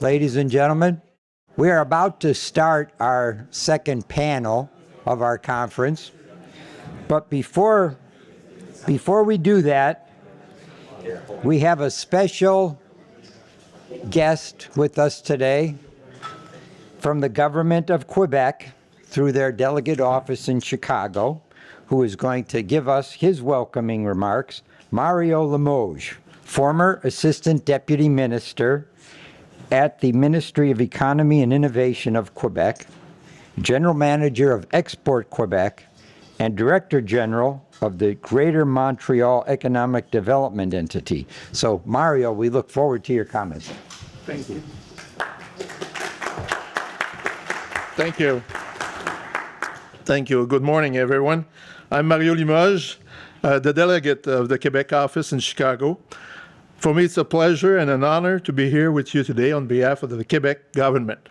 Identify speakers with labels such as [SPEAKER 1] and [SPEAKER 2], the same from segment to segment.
[SPEAKER 1] Ladies and gentlemen, we are about to start our second panel of our conference. But before we do that, we have a special guest with us today from the government of Quebec through their delegate office in Chicago, who is going to give us his welcoming remarks. Mario Limoges, former Assistant Deputy Minister at the Ministry of Economy and Innovation of Quebec, General Manager of Export Quebec, and Director General of the Greater Montreal Economic Development Entity. So, Mario, we look forward to your comments.
[SPEAKER 2] Thank you. Thank you. Thank you. Good morning, everyone. I'm Mario Limoges, the delegate of the Quebec office in Chicago. For me, it's a pleasure and an honor to be here with you today on behalf of the Quebec government.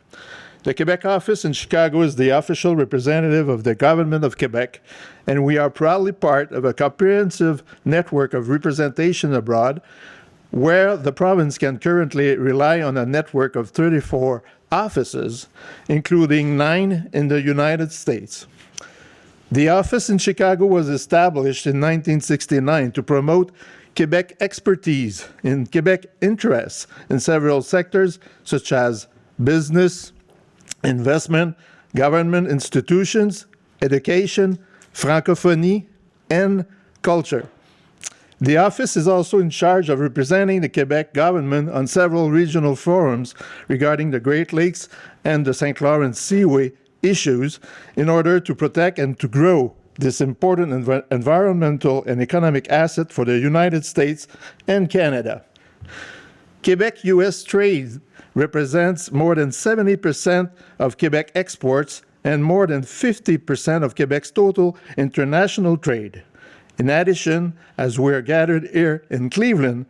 [SPEAKER 2] The Quebec office in Chicago is the official representative of the government of Quebec, and we are proudly part of a comprehensive network of representation abroad, where the province can currently rely on a network of 34 offices, including 9 in the United States. The office in Chicago was established in 1969 to promote Quebec expertise in Quebec interests in several sectors such as business, investment, government institutions, education, francophonie, and culture. The office is also in charge of representing the Quebec government on several regional forums regarding the Great Lakes and the St. Lawrence Seaway issues in order to protect and to grow this important environmental and economic asset for the United States and Canada. Quebec-US trade represents more than 70% of Quebec exports and more than 50% of Quebec's total international trade. In addition, as we're gathered here in Cleveland,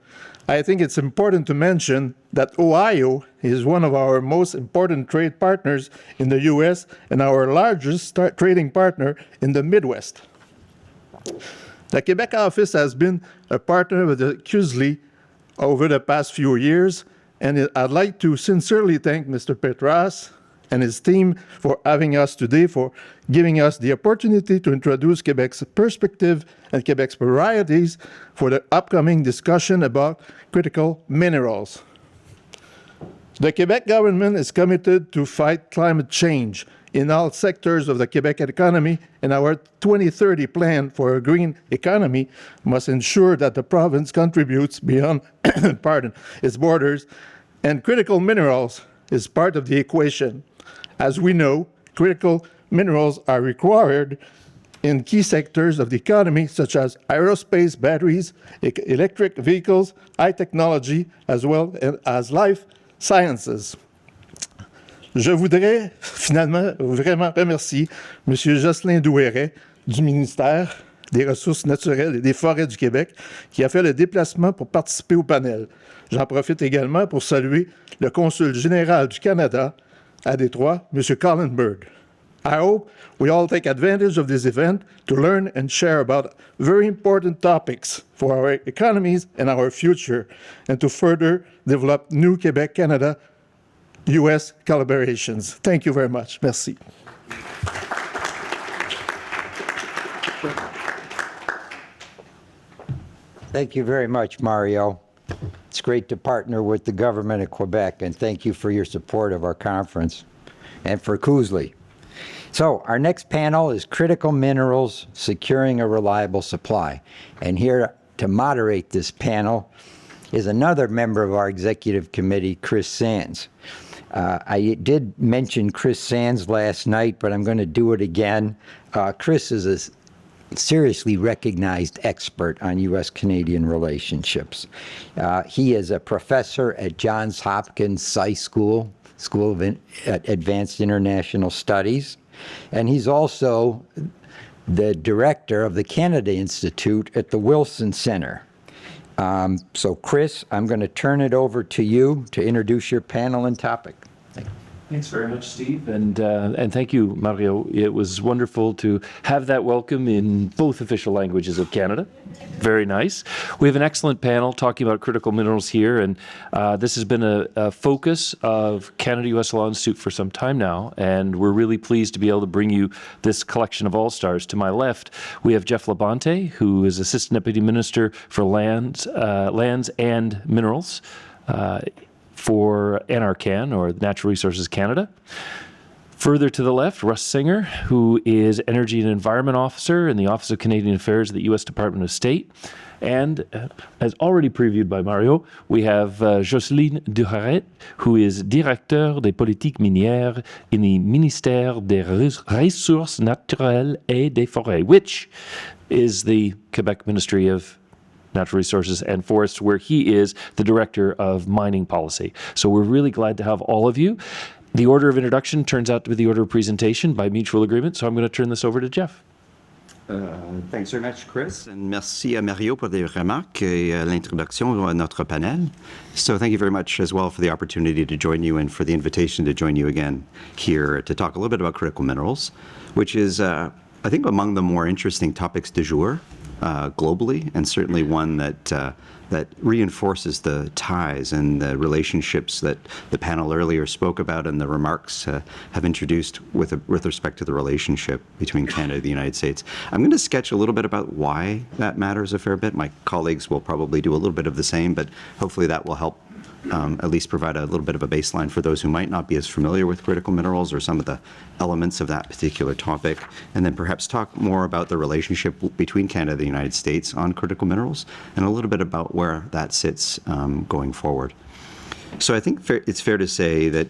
[SPEAKER 2] I think it's important to mention that Ohio is one of our most important trade partners in the U.S. and our largest trading partner in the Midwest. The Quebec office has been a partner with the CUSLI over the past few years, and I'd like to sincerely thank Mr. Petras and his team for having us today, for giving us the opportunity to introduce Quebec's perspective and Quebec's priorities for the upcoming discussion about critical minerals. The Quebec government is committed to fight climate change in all sectors of the Quebec economy, and our 2030 plan for a green economy must ensure that the province contributes beyond its borders, and critical minerals is part of the equation. As we know, critical minerals are required in key sectors of the economy, such as aerospace, batteries, electric vehicles, high technology, as well as life sciences. Je voudrais finalement vraiment remercier M. Jocelyn Douéret du ministère des Ressources naturelles et des Forêts du Québec qui a fait le déplacement pour participer au panel. J'en profite également pour saluer le consul général du Canada à Détroit, M. Colin Bird. I hope we all take advantage of this event to learn and share about very important topics for our economies and our future, and to further develop new Quebec-Canada-US collaborations. Thank you very much. Merci.
[SPEAKER 1] Thank you very much, Mario. It's great to partner with the government of Quebec, and thank you for your support of our conference and for CUSLI. So our next panel is Critical Minerals, Securing a Reliable Supply. And here to moderate this panel is another member of our executive committee, Chris Sands. I did mention Chris Sands last night, but I'm going to do it again. Chris is a seriously recognized expert on U.S.-Canadian relationships. He is a professor at Johns Hopkins School of Advanced International Studies, and he's also the director of the Canada Institute at the Wilson Center. So Chris, I'm going to turn it over to you to introduce your panel and topic. Thank you.
[SPEAKER 3] Thanks very much, Steve, and thank you, Mario. It was wonderful to have that welcome in both official languages of Canada. Very nice. We have an excellent panel talking about critical minerals here, and this has been a focus of Canada-U.S. Law Institute for some time now, and we're really pleased to be able to bring you this collection of all-stars. To my left, we have Jeff Labonte, who is Assistant Deputy Minister for Lands and Minerals for NRCan, or Natural Resources Canada. Further to the left, Russ Singer, who is Energy and Environment Officer in the Office of Canadian Affairs at the U.S. Department of State. And as already previewed by Mario, we have Jocelyne Duharet, who is Directeur des Politiques Minières in the Ministère des Ressources Naturelles et des Forêts, which is the Quebec Ministry of Natural Resources and Forests, where he is the Director of Mining Policy. So we're really glad to have all of you. The order of introduction turns out to be the order of presentation by mutual agreement, so I'm going to turn this over to Jeff.
[SPEAKER 4] Thanks very much, Chris, and merci à Mario pour les remarques et l'introduction à notre panel. So thank you very much as well for the opportunity to join you and for the invitation to join you again here to talk a little bit about critical minerals, which is, I think, among the more interesting topics du jour globally, and certainly one that reinforces the ties and the relationships that the panel earlier spoke about and the remarks have introduced with respect to the relationship between Canada and the United States. I'm going to sketch a little bit about why that matters a fair bit. My colleagues will probably do a little bit of the same, but hopefully that will help at least provide a little bit of a baseline for those who might not be as familiar with critical minerals or some of the elements of that particular topic, and then perhaps talk more about the relationship between Canada and the United States on critical minerals, and a little bit about where that sits going forward. So I think it's fair to say that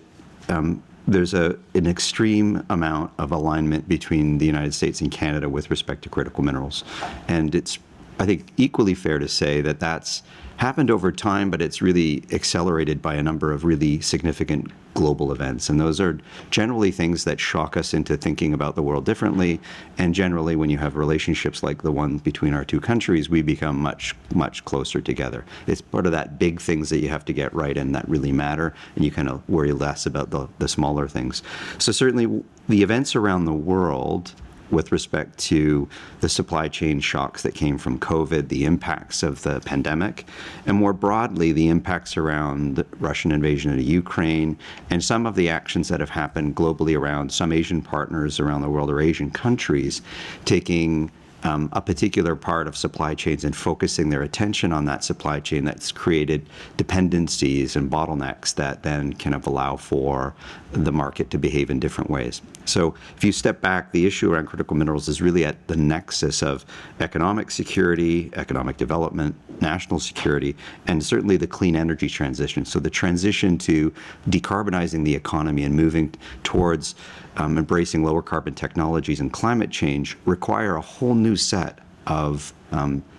[SPEAKER 4] there's an extreme amount of alignment between the United States and Canada with respect to critical minerals, and it's, I think, equally fair to say that that's happened over time, but it's really accelerated by a number of really significant global events. And those are generally things that shock us into thinking about the world differently. And generally, when you have relationships like the one between our two countries, we become much, much closer together. It's part of that big things that you have to get right and that really matter, and you kind of worry less about the smaller things. So certainly the events around the world with respect to the supply chain shocks that came from COVID, the impacts of the pandemic, and more broadly, the impacts around the Russian invasion of Ukraine, and some of the actions that have happened globally around some Asian partners around the world or Asian countries taking a particular part of supply chains and focusing their attention on that supply chain that's created dependencies and bottlenecks that then kind of allow for the market to behave in different ways. So if you step back, the issue around critical minerals is really at the nexus of economic security, economic development, national security, and certainly the clean energy transition. So the transition to decarbonizing the economy and moving towards embracing lower carbon technologies and climate change require a whole new set of,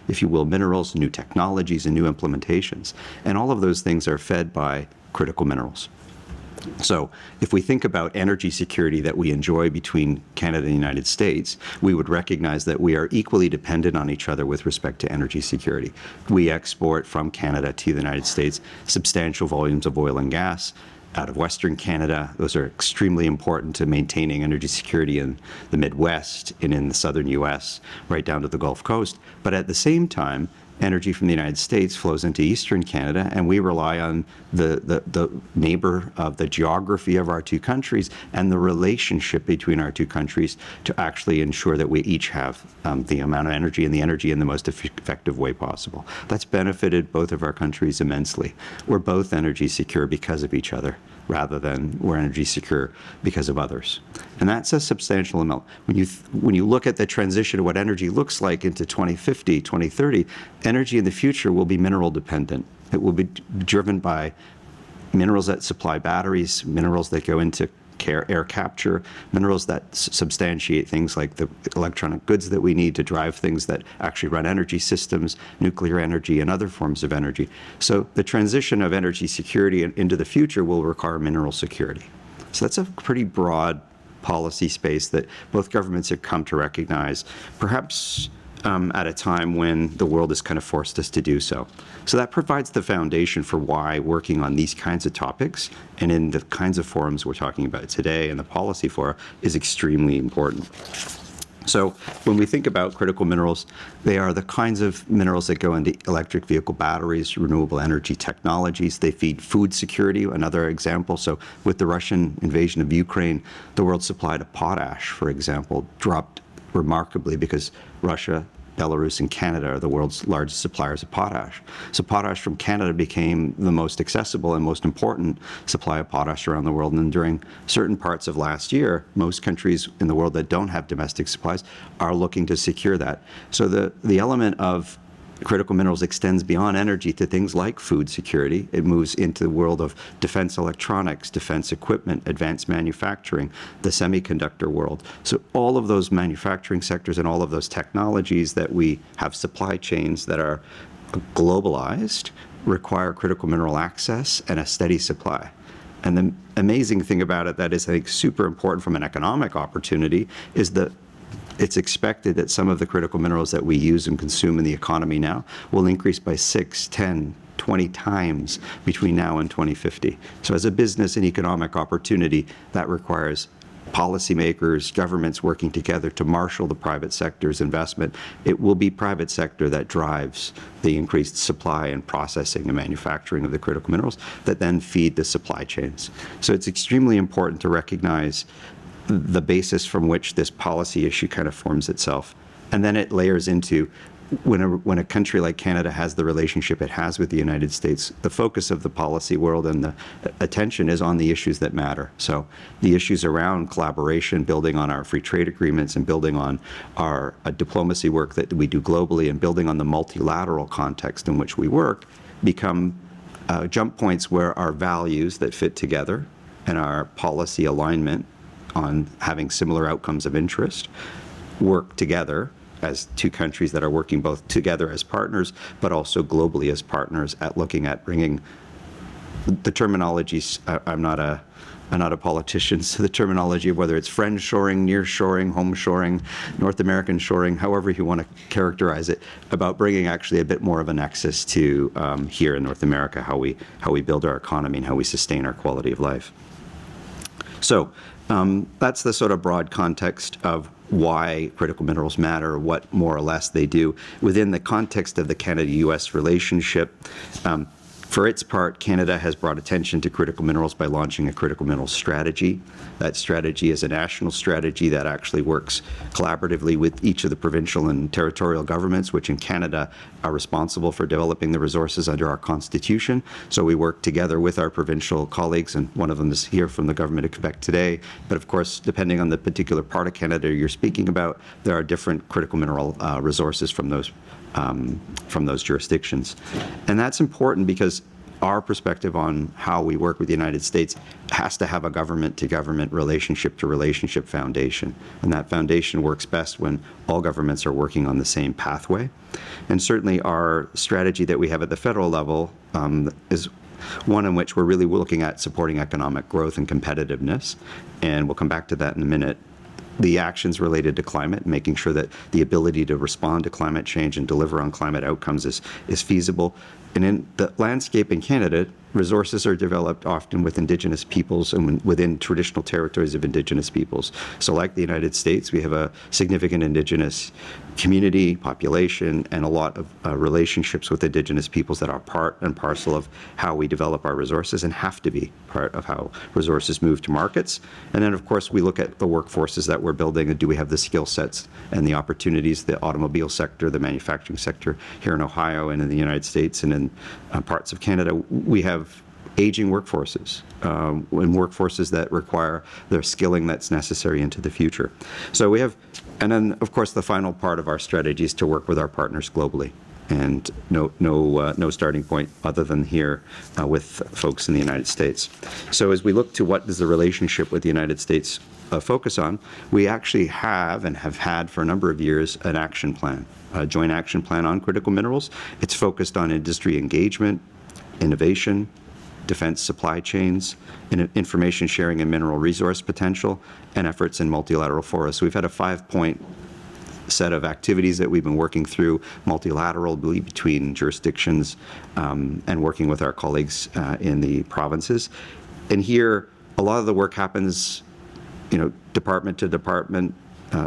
[SPEAKER 4] if you will, minerals, new technologies, and new implementations. And all of those things are fed by critical minerals. So if we think about energy security that we enjoy between Canada and the United States, we would recognize that we are equally dependent on each other with respect to energy security. We export from Canada to the United States substantial volumes of oil and gas out of Western Canada. Those are extremely important to maintaining energy security in the Midwest and in the southern U.S., right down to the Gulf Coast. But at the same time, energy from the United States flows into Eastern Canada, and we rely on the neighbor of the geography of our two countries and the relationship between our two countries to actually ensure that we each have the amount of energy and the energy in the most effective way possible. That's benefited both of our countries immensely. We're both energy secure because of each other, rather than we're energy secure because of others. And that's a substantial amount. When you look at the transition of what energy looks like into 2050, 2030, energy in the future will be mineral dependent. It will be driven by minerals that supply batteries, minerals that go into air capture, minerals that substantiate things like the electronic goods that we need to drive things that actually run energy systems, nuclear energy, and other forms of energy. So the transition of energy security into the future will require mineral security. So that's a pretty broad policy space that both governments have come to recognize, perhaps at a time when the world has kind of forced us to do so. So that provides the foundation for why working on these kinds of topics and in the kinds of forums we're talking about today and the policy fora is extremely important. So when we think about critical minerals, they are the kinds of minerals that go into electric vehicle batteries, renewable energy technologies. They feed food security, another example. So with the Russian invasion of Ukraine, the world's supply to potash, for example, dropped remarkably because Russia, Belarus, and Canada are the world's largest suppliers of potash. So potash from Canada became the most accessible and most important supply of potash around the world. And during certain parts of last year, most countries in the world that don't have domestic supplies are looking to secure that. So the element of critical minerals extends beyond energy to things like food security. It moves into the world of defense electronics, defense equipment, advanced manufacturing, the semiconductor world. So all of those manufacturing sectors and all of those technologies that we have supply chains that are globalized require critical mineral access and a steady supply. And the amazing thing about it that is, I think, super important from an economic opportunity is that it's expected that some of the critical minerals that we use and consume in the economy now will increase by 6, 10, 20 times between now and 2050. So as a business and economic opportunity, that requires policymakers, governments working together to marshal the private sector's investment. It will be private sector that drives the increased supply and processing and manufacturing of the critical minerals that then feed the supply chains. So it's extremely important to recognize the basis from which this policy issue kind of forms itself. And then it layers into when a country like Canada has the relationship it has with the United States, the focus of the policy world and the attention is on the issues that matter. So the issues around collaboration, building on our free trade agreements and building on our diplomacy work that we do globally and building on the multilateral context in which we work become jump points where our values that fit together and our policy alignment on having similar outcomes of interest work together as two countries that are working both together as partners, but also globally as partners at looking at bringing the terminologies. I'm not a politician, so the terminology of whether it's friend shoring, near shoring, home shoring, North American shoring, however you want to characterize it, about bringing actually a bit more of a nexus to here in North America, how we build our economy and how we sustain our quality of life. So that's the sort of broad context of why critical minerals matter, what more or less they do. Within the context of the Canada-US relationship, for its part, Canada has brought attention to critical minerals by launching a critical minerals strategy. That strategy is a national strategy that actually works collaboratively with each of the provincial and territorial governments, which in Canada are responsible for developing the resources under our Constitution. So we work together with our provincial colleagues, and one of them is here from the Government of Quebec today. But of course, depending on the particular part of Canada you're speaking about, there are different critical mineral resources from those jurisdictions. And that's important because our perspective on how we work with the United States has to have a government-to-government, relationship-to-relationship foundation. And that foundation works best when all governments are working on the same pathway. And certainly our strategy that we have at the federal level is one in which we're really looking at supporting economic growth and competitiveness. And we'll come back to that in a minute. The actions related to climate, making sure that the ability to respond to climate change and deliver on climate outcomes is feasible. And in the landscape in Canada, resources are developed often with Indigenous peoples and within traditional territories of Indigenous peoples. So like the United States, we have a significant Indigenous community, population, and a lot of relationships with Indigenous peoples that are part and parcel of how we develop our resources and have to be part of how resources move to markets. And then, of course, we look at the workforces that we're building and do we have the skill sets and the opportunities, the automobile sector, the manufacturing sector here in Ohio and in the United States and in parts of Canada. We have aging workforces and workforces that require their skilling that's necessary into the future. So we have, and then of course the final part of our strategy is to work with our partners globally, and no starting point other than here with folks in the United States. So as we look to what does the relationship with the United States focus on, we actually have and have had for a number of years an action plan, a joint action plan on critical minerals. It's focused on industry engagement, innovation, defense supply chains, information sharing and mineral resource potential, and efforts in multilateral fora. So we've had a 5-point set of activities that we've been working through multilaterally between jurisdictions and working with our colleagues in the provinces. And here, a lot of the work happens, department to department,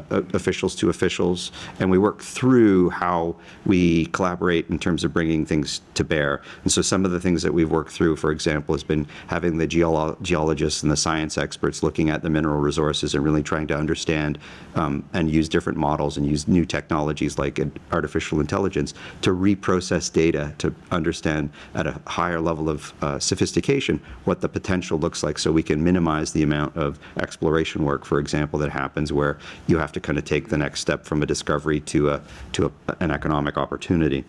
[SPEAKER 4] officials to officials, and we work through how we collaborate in terms of bringing things to bear. And so some of the things that we've worked through, for example, has been having the geologists and the science experts looking at the mineral resources and really trying to understand and use different models and use new technologies like artificial intelligence to reprocess data to understand at a higher level of sophistication what the potential looks like, so we can minimize the amount of exploration work, for example, that happens where you have to kind of take the next step from a discovery to an economic opportunity.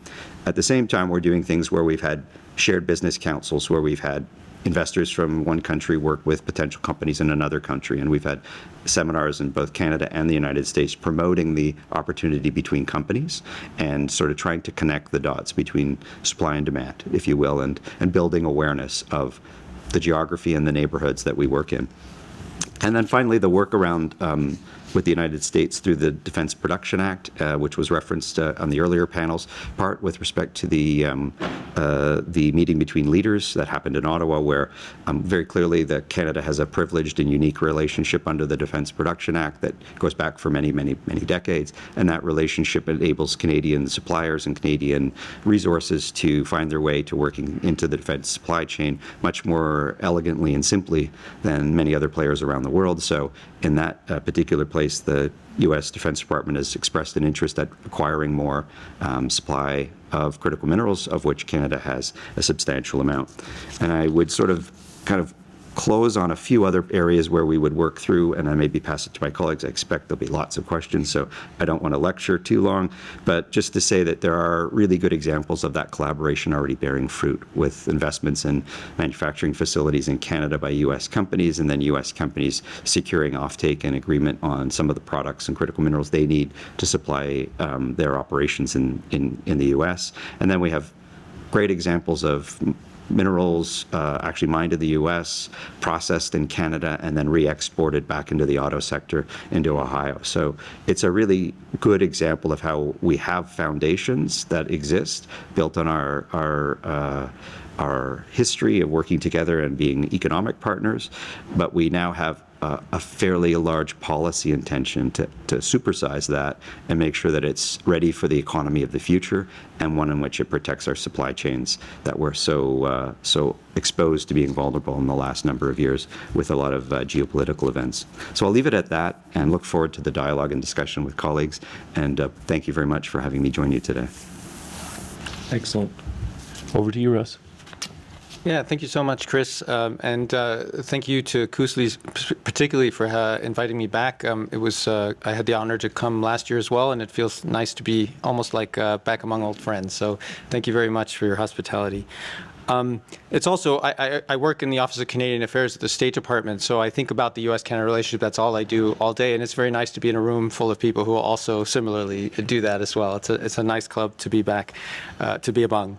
[SPEAKER 4] At the same time, we're doing things where we've had shared business councils, where we've had investors from one country work with potential companies in another country, and we've had seminars in both Canada and the United States promoting the opportunity between companies and sort of trying to connect the dots between supply and demand, if you will, and building awareness of the geography and the neighborhoods that we work in. And then finally, the work around with the United States through the Defense Production Act, which was referenced on the earlier panels part with respect to the meeting between leaders that happened in Ottawa, where very clearly that Canada has a privileged and unique relationship under the Defense Production Act that goes back for many, many, many decades. And that relationship enables Canadian suppliers and Canadian resources to find their way to working into the defense supply chain much more elegantly and simply than many other players around the world. So in that particular place, the U.S. Defense Department has expressed an interest at acquiring more supply of critical minerals, of which Canada has a substantial amount. And I would sort of kind of close on a few other areas where we would work through, and I maybe pass it to my colleagues. I expect there'll be lots of questions, so I don't want to lecture too long, but just to say that there are really good examples of that collaboration already bearing fruit, with investments in manufacturing facilities in Canada by U.S. companies, and then U.S. companies securing offtake and agreement on some of the products and critical minerals they need to supply their operations in the U.S. And then we have great examples of minerals actually mined in the U.S., processed in Canada, and then re-exported back into the auto sector into Ohio. So it's a really good example of how we have foundations that exist built on our history of working together and being economic partners, but we now have a fairly large policy intention to supersize that and make sure that it's ready for the economy of the future, and one in which it protects our supply chains that were so exposed to being vulnerable in the last number of years with a lot of geopolitical events. So I'll leave it at that and look forward to the dialogue and discussion with colleagues, and thank you very much for having me join you today.
[SPEAKER 3] Excellent. Over to you, Russ.
[SPEAKER 5] Yeah, thank you so much, Chris, and thank you to Cousleys particularly for inviting me back. It was I had the honor to come last year as well, and it feels nice to be almost like back among old friends. So thank you very much for your hospitality. It's also, I work in the Office of Canadian Affairs at the State Department, so I think about the U.S.-Canada relationship. That's all I do all day, and it's very nice to be in a room full of people who also similarly do that as well. It's a nice club to be back, to be among.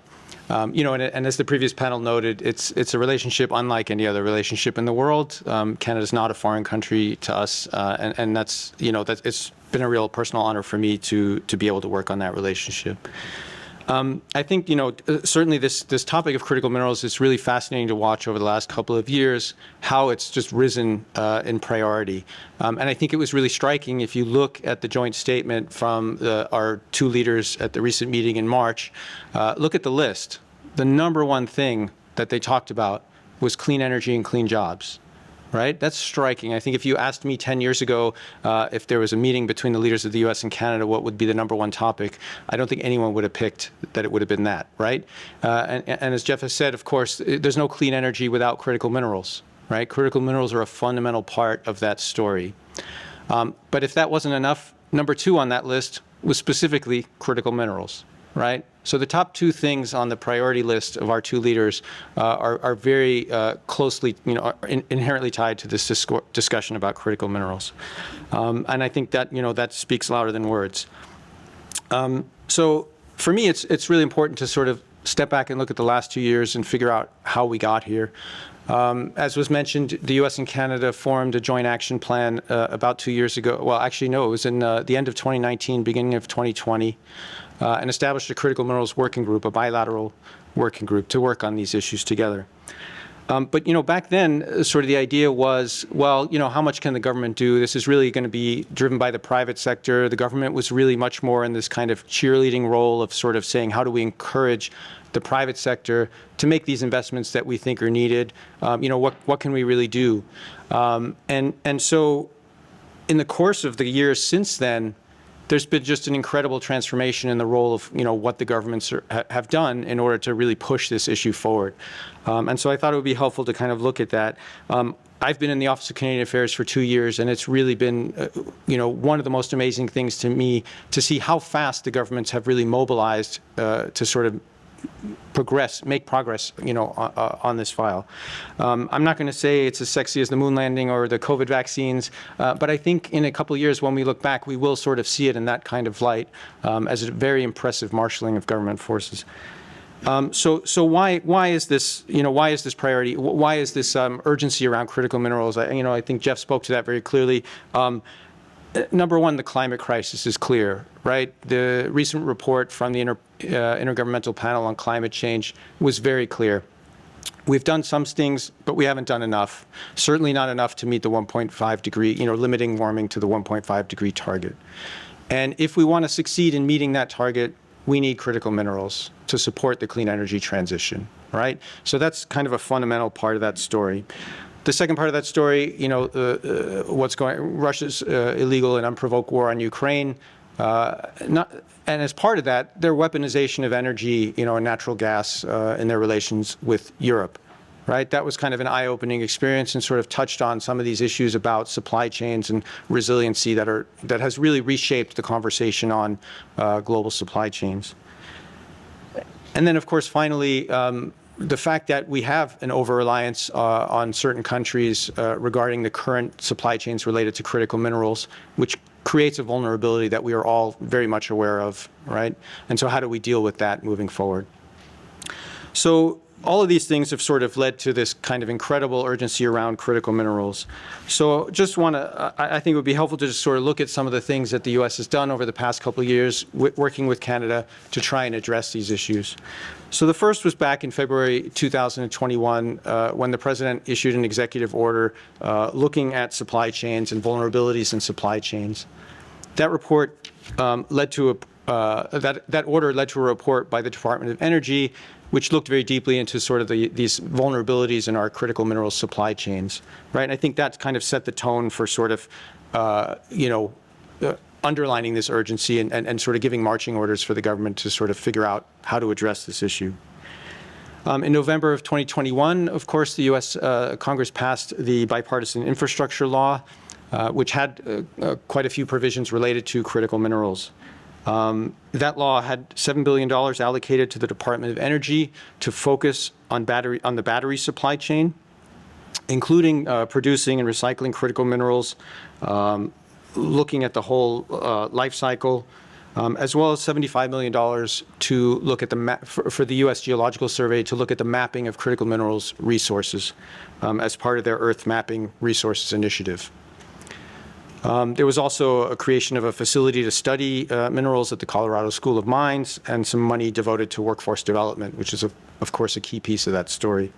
[SPEAKER 5] And as the previous panel noted, it's a relationship unlike any other relationship in the world. Canada's not a foreign country to us, and that's it's been a real personal honor for me to be able to work on that relationship. I think certainly this topic of critical minerals is really fascinating to watch over the last couple of years, how it's just risen in priority. And I think it was really striking if you look at the joint statement from our two leaders at the recent meeting in March. Look at the list. The number one thing that they talked about was clean energy and clean jobs. Right? That's striking. I think if you asked me 10 years ago if there was a meeting between the leaders of the U.S. and Canada, what would be the number one topic, I don't think anyone would have picked that it would have been that, right? And as Jeff has said, of course, there's no clean energy without critical minerals, right? Critical minerals are a fundamental part of that story. But if that wasn't enough, number two on that list was specifically critical minerals, right? So the top two things on the priority list of our two leaders are very closely, inherently tied to this discussion about critical minerals. And I think that, that speaks louder than words. So for me, it's really important to sort of step back and look at the last 2 years and figure out how we got here. As was mentioned, the U.S. and Canada formed a joint action plan about 2 years ago. Well, actually, no, it was in the end of 2019, beginning of 2020, and established a critical minerals working group, a bilateral working group, to work on these issues together. But, back then, sort of the idea was, well, how much can the government do? This is really going to be driven by the private sector. The government was really much more in this kind of cheerleading role of sort of saying, how do we encourage the private sector to make these investments that we think are needed? What can we really do? And so in the course of the years since then, there's been just an incredible transformation in the role of what the governments have done in order to really push this issue forward. And so I thought it would be helpful to kind of look at that. I've been in the Office of Canadian Affairs for 2 years, and it's really been, one of the most amazing things to me to see how fast the governments have really mobilized to sort of make progress, on this file. I'm not going to say it's as sexy as the moon landing or the COVID vaccines, but I think in a couple of years, when we look back, we will sort of see it in that kind of light as a very impressive marshaling of government forces. So why is this, why is this priority? Why is this urgency around critical minerals? I think Jeff spoke to that very clearly. Number one, the climate crisis is clear, right? The recent report from the Intergovernmental Panel on Climate Change was very clear. We've done some things, but we haven't done enough. Certainly not enough to meet the 1.5 degree, limiting warming to the 1.5 degree target. And if we want to succeed in meeting that target, we need critical minerals to support the clean energy transition, right? So that's kind of a fundamental part of that story. The second part of that story, Russia's illegal and unprovoked war on Ukraine, and as part of that, their weaponization of energy, and natural gas in their relations with Europe, right? That was kind of an eye-opening experience and sort of touched on some of these issues about supply chains and resiliency that has really reshaped the conversation on global supply chains. And then, of course, finally, the fact that we have an over-reliance on certain countries regarding the current supply chains related to critical minerals, which creates a vulnerability that we are all very much aware of, right? And so how do we deal with that moving forward? So all of these things have sort of led to this kind of incredible urgency around critical minerals. So just want to, I think it would be helpful to just sort of look at some of the things that the U.S. has done over the past couple of years, working with Canada to try and address these issues. So the first was back in February 2021, when the President issued an executive order looking at supply chains and vulnerabilities in supply chains. That report led to that order led to a report by the Department of Energy, which looked very deeply into sort of these vulnerabilities in our critical minerals supply chains, right? And I think that's kind of set the tone for sort of, underlining this urgency and sort of giving marching orders for the government to sort of figure out how to address this issue. In November of 2021, of course, the U.S. Congress passed the Bipartisan Infrastructure Law, which had quite a few provisions related to critical minerals. That law had $7 billion allocated to the Department of Energy to focus on the battery supply chain, including producing and recycling critical minerals, looking at the whole life cycle, as well as $75 million to look at for the U.S. Geological Survey to look at the mapping of critical minerals resources as part of their Earth Mapping Resources Initiative. There was also a creation of a facility to study minerals at the Colorado School of Mines and some money devoted to workforce development, which is, of course, a key piece of that story.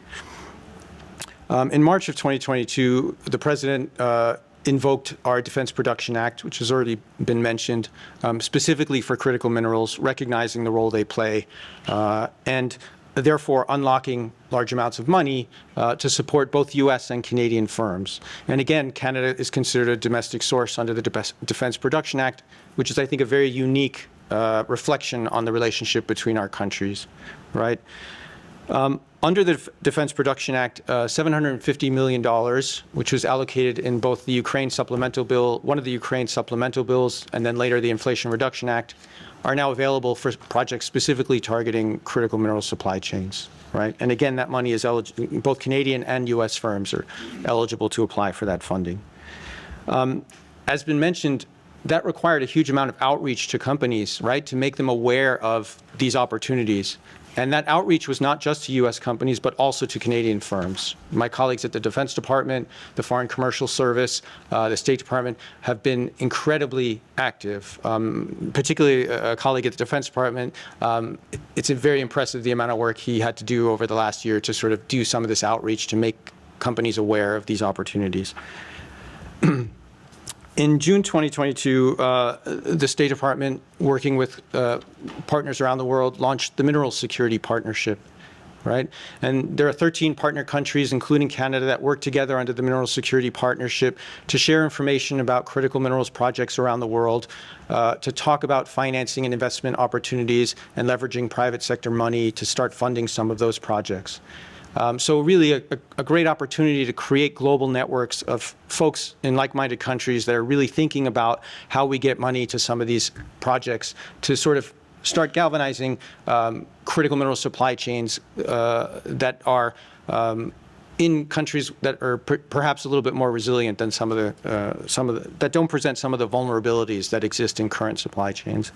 [SPEAKER 5] In March of 2022, the President invoked our Defense Production Act, which has already been mentioned, specifically for critical minerals, recognizing the role they play, and therefore unlocking large amounts of money to support both U.S. and Canadian firms. And again, Canada is considered a domestic source under the Defense Production Act, which is, I think, a very unique reflection on the relationship between our countries, right? Under the Defense Production Act, $750 million, which was allocated in both the Ukraine supplemental bill, one of the Ukraine supplemental bills, and then later the Inflation Reduction Act, are now available for projects specifically targeting critical mineral supply chains, right? And again, that money is eligible, both Canadian and U.S. firms are eligible to apply for that funding. As been mentioned, that required a huge amount of outreach to companies, right, to make them aware of these opportunities. And that outreach was not just to U.S. companies, but also to Canadian firms. My colleagues at the Defense Department, the Foreign Commercial Service, the State Department have been incredibly active, particularly a colleague at the Defense Department. It's very impressive the amount of work he had to do over the last year to sort of do some of this outreach to make companies aware of these opportunities. In June 2022, the State Department, working with partners around the world, launched the Minerals Security Partnership, right? And there are 13 partner countries, including Canada, that work together under the Minerals Security Partnership to share information about critical minerals projects around the world, to talk about financing and investment opportunities and leveraging private sector money to start funding some of those projects. So really a great opportunity to create global networks of folks in like-minded countries that are really thinking about how we get money to some of these projects to sort of start galvanizing critical mineral supply chains that are in countries that are perhaps a little bit more resilient than some of the that don't present some of the vulnerabilities that exist in current supply chains.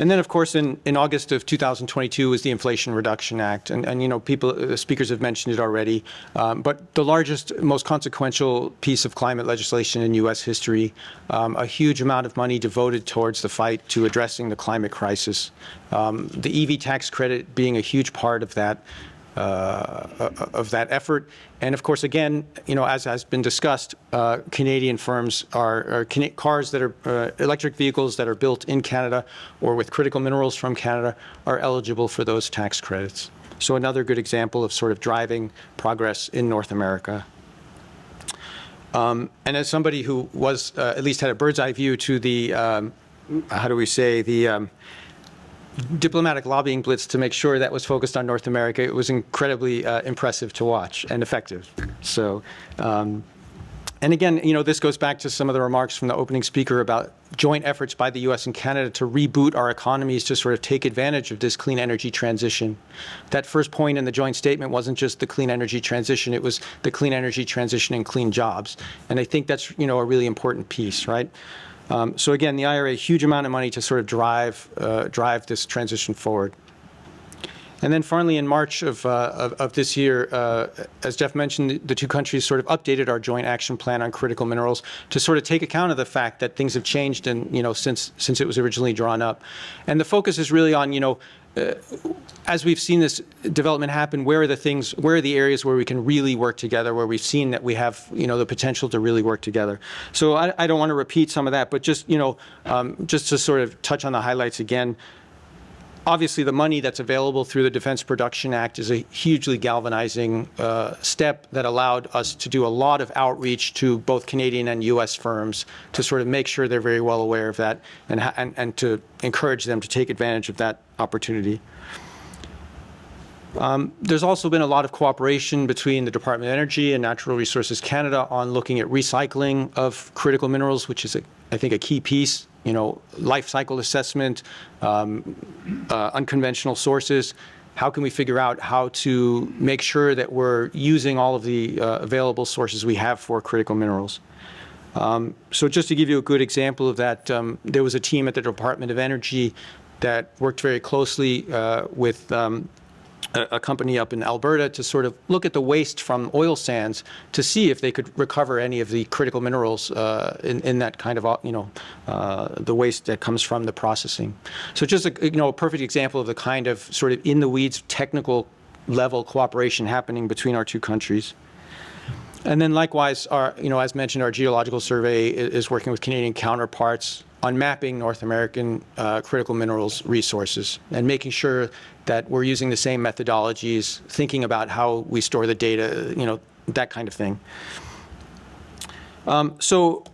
[SPEAKER 5] And then, of course, in August of 2022 was the Inflation Reduction Act. And you know, the speakers have mentioned it already. But the largest, most consequential piece of climate legislation in U.S. history, a huge amount of money devoted towards the fight to addressing the climate crisis. The EV tax credit being a huge part of that effort. And of course, again, you know, as has been discussed, Canadian firms cars that are electric vehicles that are built in Canada or with critical minerals from Canada are eligible for those tax credits. So another good example of sort of driving progress in North America. And as somebody who was at least had a bird's eye view to the, how do we say, the diplomatic lobbying blitz to make sure that was focused on North America, it was incredibly impressive to watch and effective. So, and again, you know, this goes back to some of the remarks from the opening speaker about joint efforts by the U.S. and Canada to reboot our economies to sort of take advantage of this clean energy transition. That first point in the joint statement wasn't just the clean energy transition, it was the clean energy transition and clean jobs. And I think that's, you know, a really important piece, right? So again, the IRA, a huge amount of money to sort of drive this transition forward. And then finally, in March of this year, as Jeff mentioned, the two countries sort of updated our joint action plan on critical minerals to sort of take account of the fact that things have changed and, you know, since it was originally drawn up. And the focus is really on, you know, as we've seen this development happen, where are the areas where we can really work together, where we've seen that we have, you know, the potential to really work together. So I don't want to repeat some of that, but just, you know, just to sort of touch on the highlights again. Obviously, the money that's available through the Defense Production Act is a hugely galvanizing step that allowed us to do a lot of outreach to both Canadian and U.S. firms to sort of make sure they're very well aware of that and to encourage them to take advantage of that opportunity. There's also been a lot of cooperation between the Department of Energy and Natural Resources Canada on looking at recycling of critical minerals, which is, I think, a key piece. You know, life cycle assessment, unconventional sources. How can we figure out how to make sure that we're using all of the available sources we have for critical minerals? So just to give you a good example of that, there was a team at the Department of Energy that worked very closely with a company up in Alberta to sort of look at the waste from oil sands to see if they could recover any of the critical minerals in that kind of, you know, the waste that comes from the processing. So just a perfect example of the kind of sort of in the weeds technical level cooperation happening between our two countries. And then likewise, as mentioned, our geological survey is working with Canadian counterparts on mapping North American critical minerals resources and making sure that we're using the same methodologies, thinking about how we store the data, you know, that kind of thing. So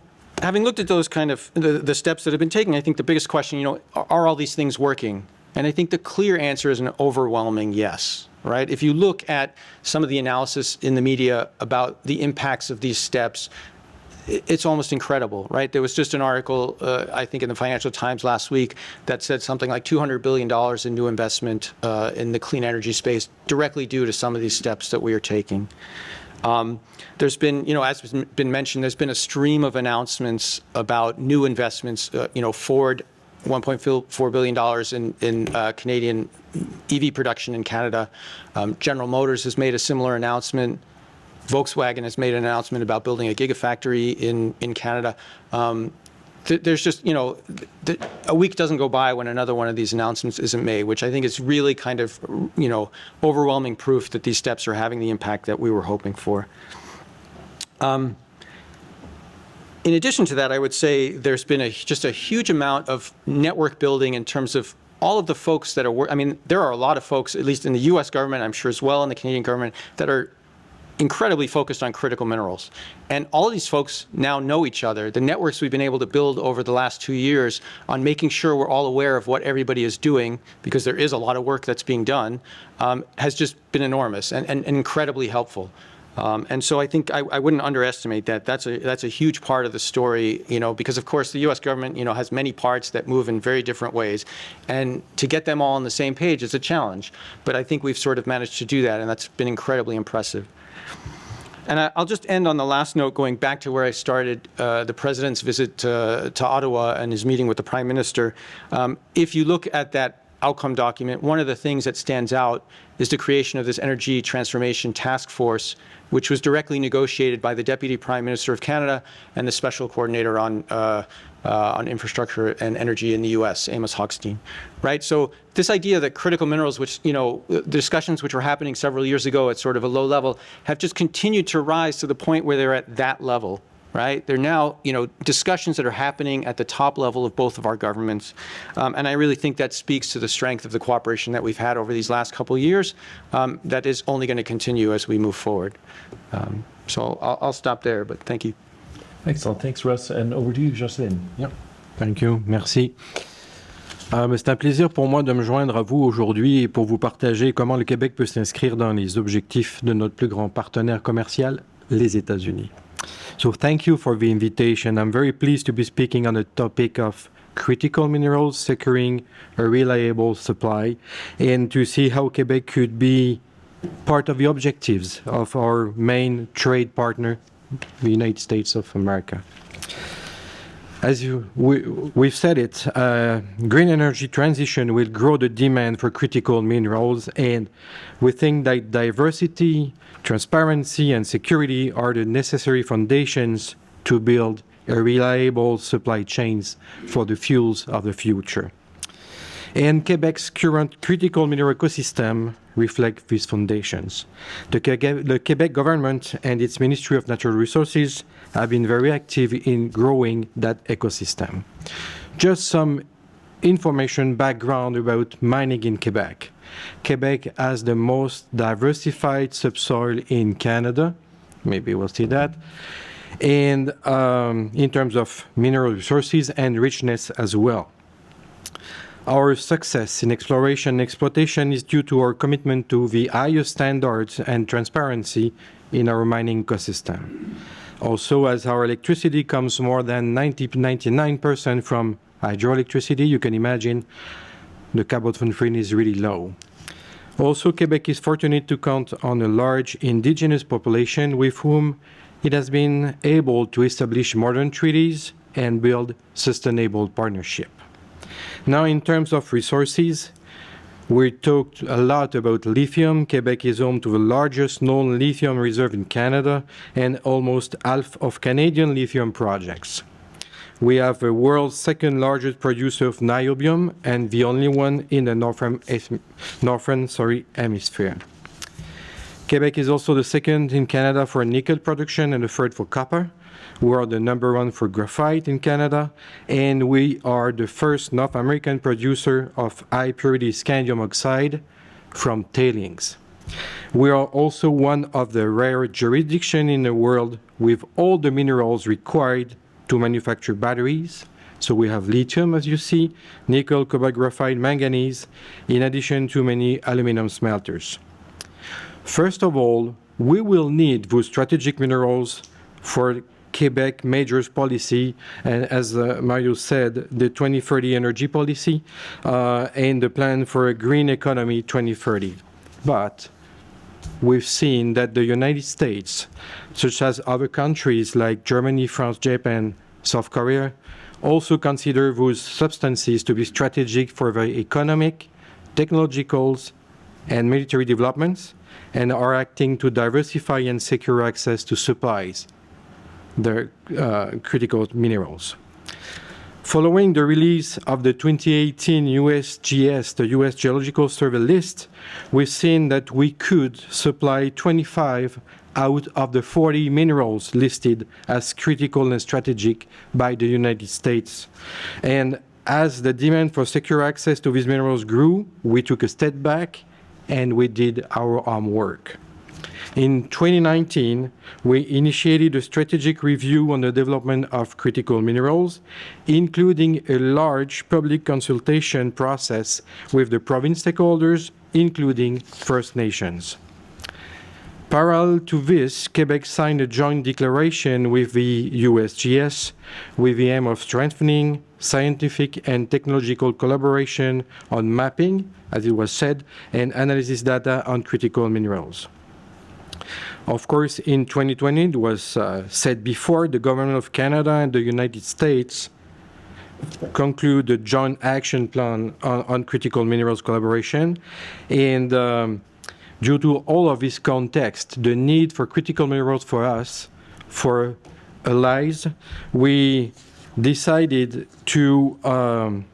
[SPEAKER 5] having looked at those kind of the steps that have been taken, I think the biggest question, you know, are all these things working? And I think the clear answer is an overwhelming yes, right? If you look at some of the analysis in the media about the impacts of these steps, it's almost incredible, right? There was just an article, I think in the Financial Times last week, that said something like $200 billion in new investment in the clean energy space directly due to some of these steps that we are taking. There's been, you know, as has been mentioned, there's been a stream of announcements about new investments. You know, Ford $1.4 billion in Canadian EV production in Canada. General Motors has made a similar announcement. Volkswagen has made an announcement about building a gigafactory in Canada. There's just, a week doesn't go by when another one of these announcements isn't made, which I think is really kind of, overwhelming proof that these steps are having the impact that we were hoping for. In addition to that, I would say there's been just a huge amount of network building in terms of all of the folks that are, there are a lot of folks, at least in the US government, I'm sure as well in the Canadian government, that are incredibly focused on critical minerals. And all of these folks now know each other. The networks we've been able to build over the last 2 years on making sure we're all aware of what everybody is doing, because there is a lot of work that's being done, has just been enormous and incredibly helpful. And so I think I wouldn't underestimate that. That's a huge part of the story, because of course the U.S. government, has many parts that move in very different ways, and to get them all on the same page is a challenge. But I think we've sort of managed to do that, and that's been incredibly impressive. And I'll just end on the last note, going back to where I started, the President's visit to Ottawa and his meeting with the Prime Minister. If you look at that outcome document, one of the things that stands out is the creation of this Energy Transformation Task Force, which was directly negotiated by the Deputy Prime Minister of Canada and the Special Coordinator on infrastructure and energy in the U.S., Amos Hochstein, right? So this idea that critical minerals, which, the discussions which were happening several years ago at sort of a low level, have just continued to rise to the point where they're at that level, right? They're now, discussions that are happening at the top level of both of our governments. And I really think that speaks to the strength of the cooperation that we've had over these last couple of years, that is only going to continue as we move forward. So I'll stop there, but thank you.
[SPEAKER 3] Excellent. Thanks, Russ. And over to you, Jocelyn.
[SPEAKER 6] Yep. Thank you. Merci. C'est un plaisir pour moi de me joindre à vous aujourd'hui et pour vous partager comment le Québec peut s'inscrire dans les objectifs de notre plus grand partenaire commercial, les États-Unis. So thank you for the invitation. I'm very pleased to be speaking on the topic of critical minerals, securing a reliable supply, and to see how Quebec could be part of the objectives of our main trade partner, the United States of America. As we've said it, green energy transition will grow the demand for critical minerals, and we think that diversity, transparency, and security are the necessary foundations to build a reliable supply chains for the fuels of the future. And Quebec's current critical mineral ecosystem reflect these foundations. The Quebec government and its Ministry of Natural Resources have been very active in growing that ecosystem. Just some information background about mining in Quebec. Quebec has the most diversified subsoil in Canada. Maybe we'll see that. And in terms of mineral resources and richness as well. Our success in exploration and exploitation is due to our commitment to the highest standards and transparency in our mining ecosystem. Also, as our electricity comes more than 99% from hydroelectricity, you can imagine the carbon footprint is really low. Also, Quebec is fortunate to count on a large indigenous population with whom it has been able to establish modern treaties and build sustainable partnership. Now, in terms of resources, we talked a lot about lithium. Quebec is home to the largest known lithium reserve in Canada and almost half of Canadian lithium projects. We have the world's second largest producer of niobium and the only one in the northern hemisphere. Quebec is also the second in Canada for nickel production and the third for copper. We are the #1 for graphite in Canada, and we are the first North American producer of high-purity scandium oxide from tailings. We are also one of the rare jurisdictions in the world with all the minerals required to manufacture batteries. So we have lithium, as you see, nickel, cobalt, graphite, manganese, in addition to many aluminum smelters. First of all, we will need those strategic minerals for Quebec Majors policy, and as Mario said, the 2030 energy policy and the plan for a green economy 2030. But we've seen that the United States, such as other countries like Germany, France, Japan, South Korea, also consider those substances to be strategic for their economic, technological, and military developments, and are acting to diversify and secure access to supplies, the critical minerals. Following the release of the 2018 USGS, the U.S. Geological Survey list, we've seen that we could supply 25 out of the 40 minerals listed as critical and strategic by the United States. And as the demand for secure access to these minerals grew, we took a step back and we did our homework. In 2019, we initiated a strategic review on the development of critical minerals, including a large public consultation process with the province stakeholders, including First Nations. Parallel to this, Quebec signed a joint declaration with the USGS with the aim of strengthening scientific and technological collaboration on mapping, as it was said, and analysis data on critical minerals. Of course, in 2020, it was said before, the Government of Canada and the United States conclude the joint action plan on critical minerals collaboration. And due to all of this context, the need for critical minerals for us, for allies, we decided to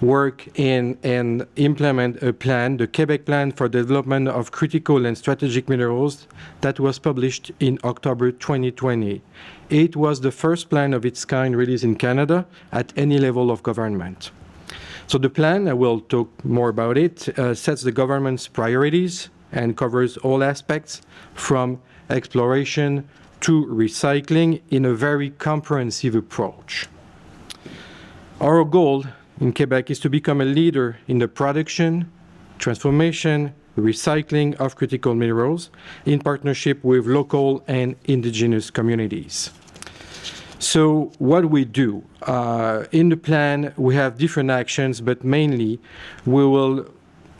[SPEAKER 6] work in and implement a plan, the Quebec Plan for the Development of Critical and Strategic Minerals, that was published in October 2020. It was the first plan of its kind released in Canada at any level of government. So the plan, I will talk more about it, sets the government's priorities and covers all aspects from exploration to recycling in a very comprehensive approach. Our goal in Quebec is to become a leader in the production, transformation, recycling of critical minerals in partnership with local and indigenous communities. So what we do, in the plan we have different actions, but mainly we will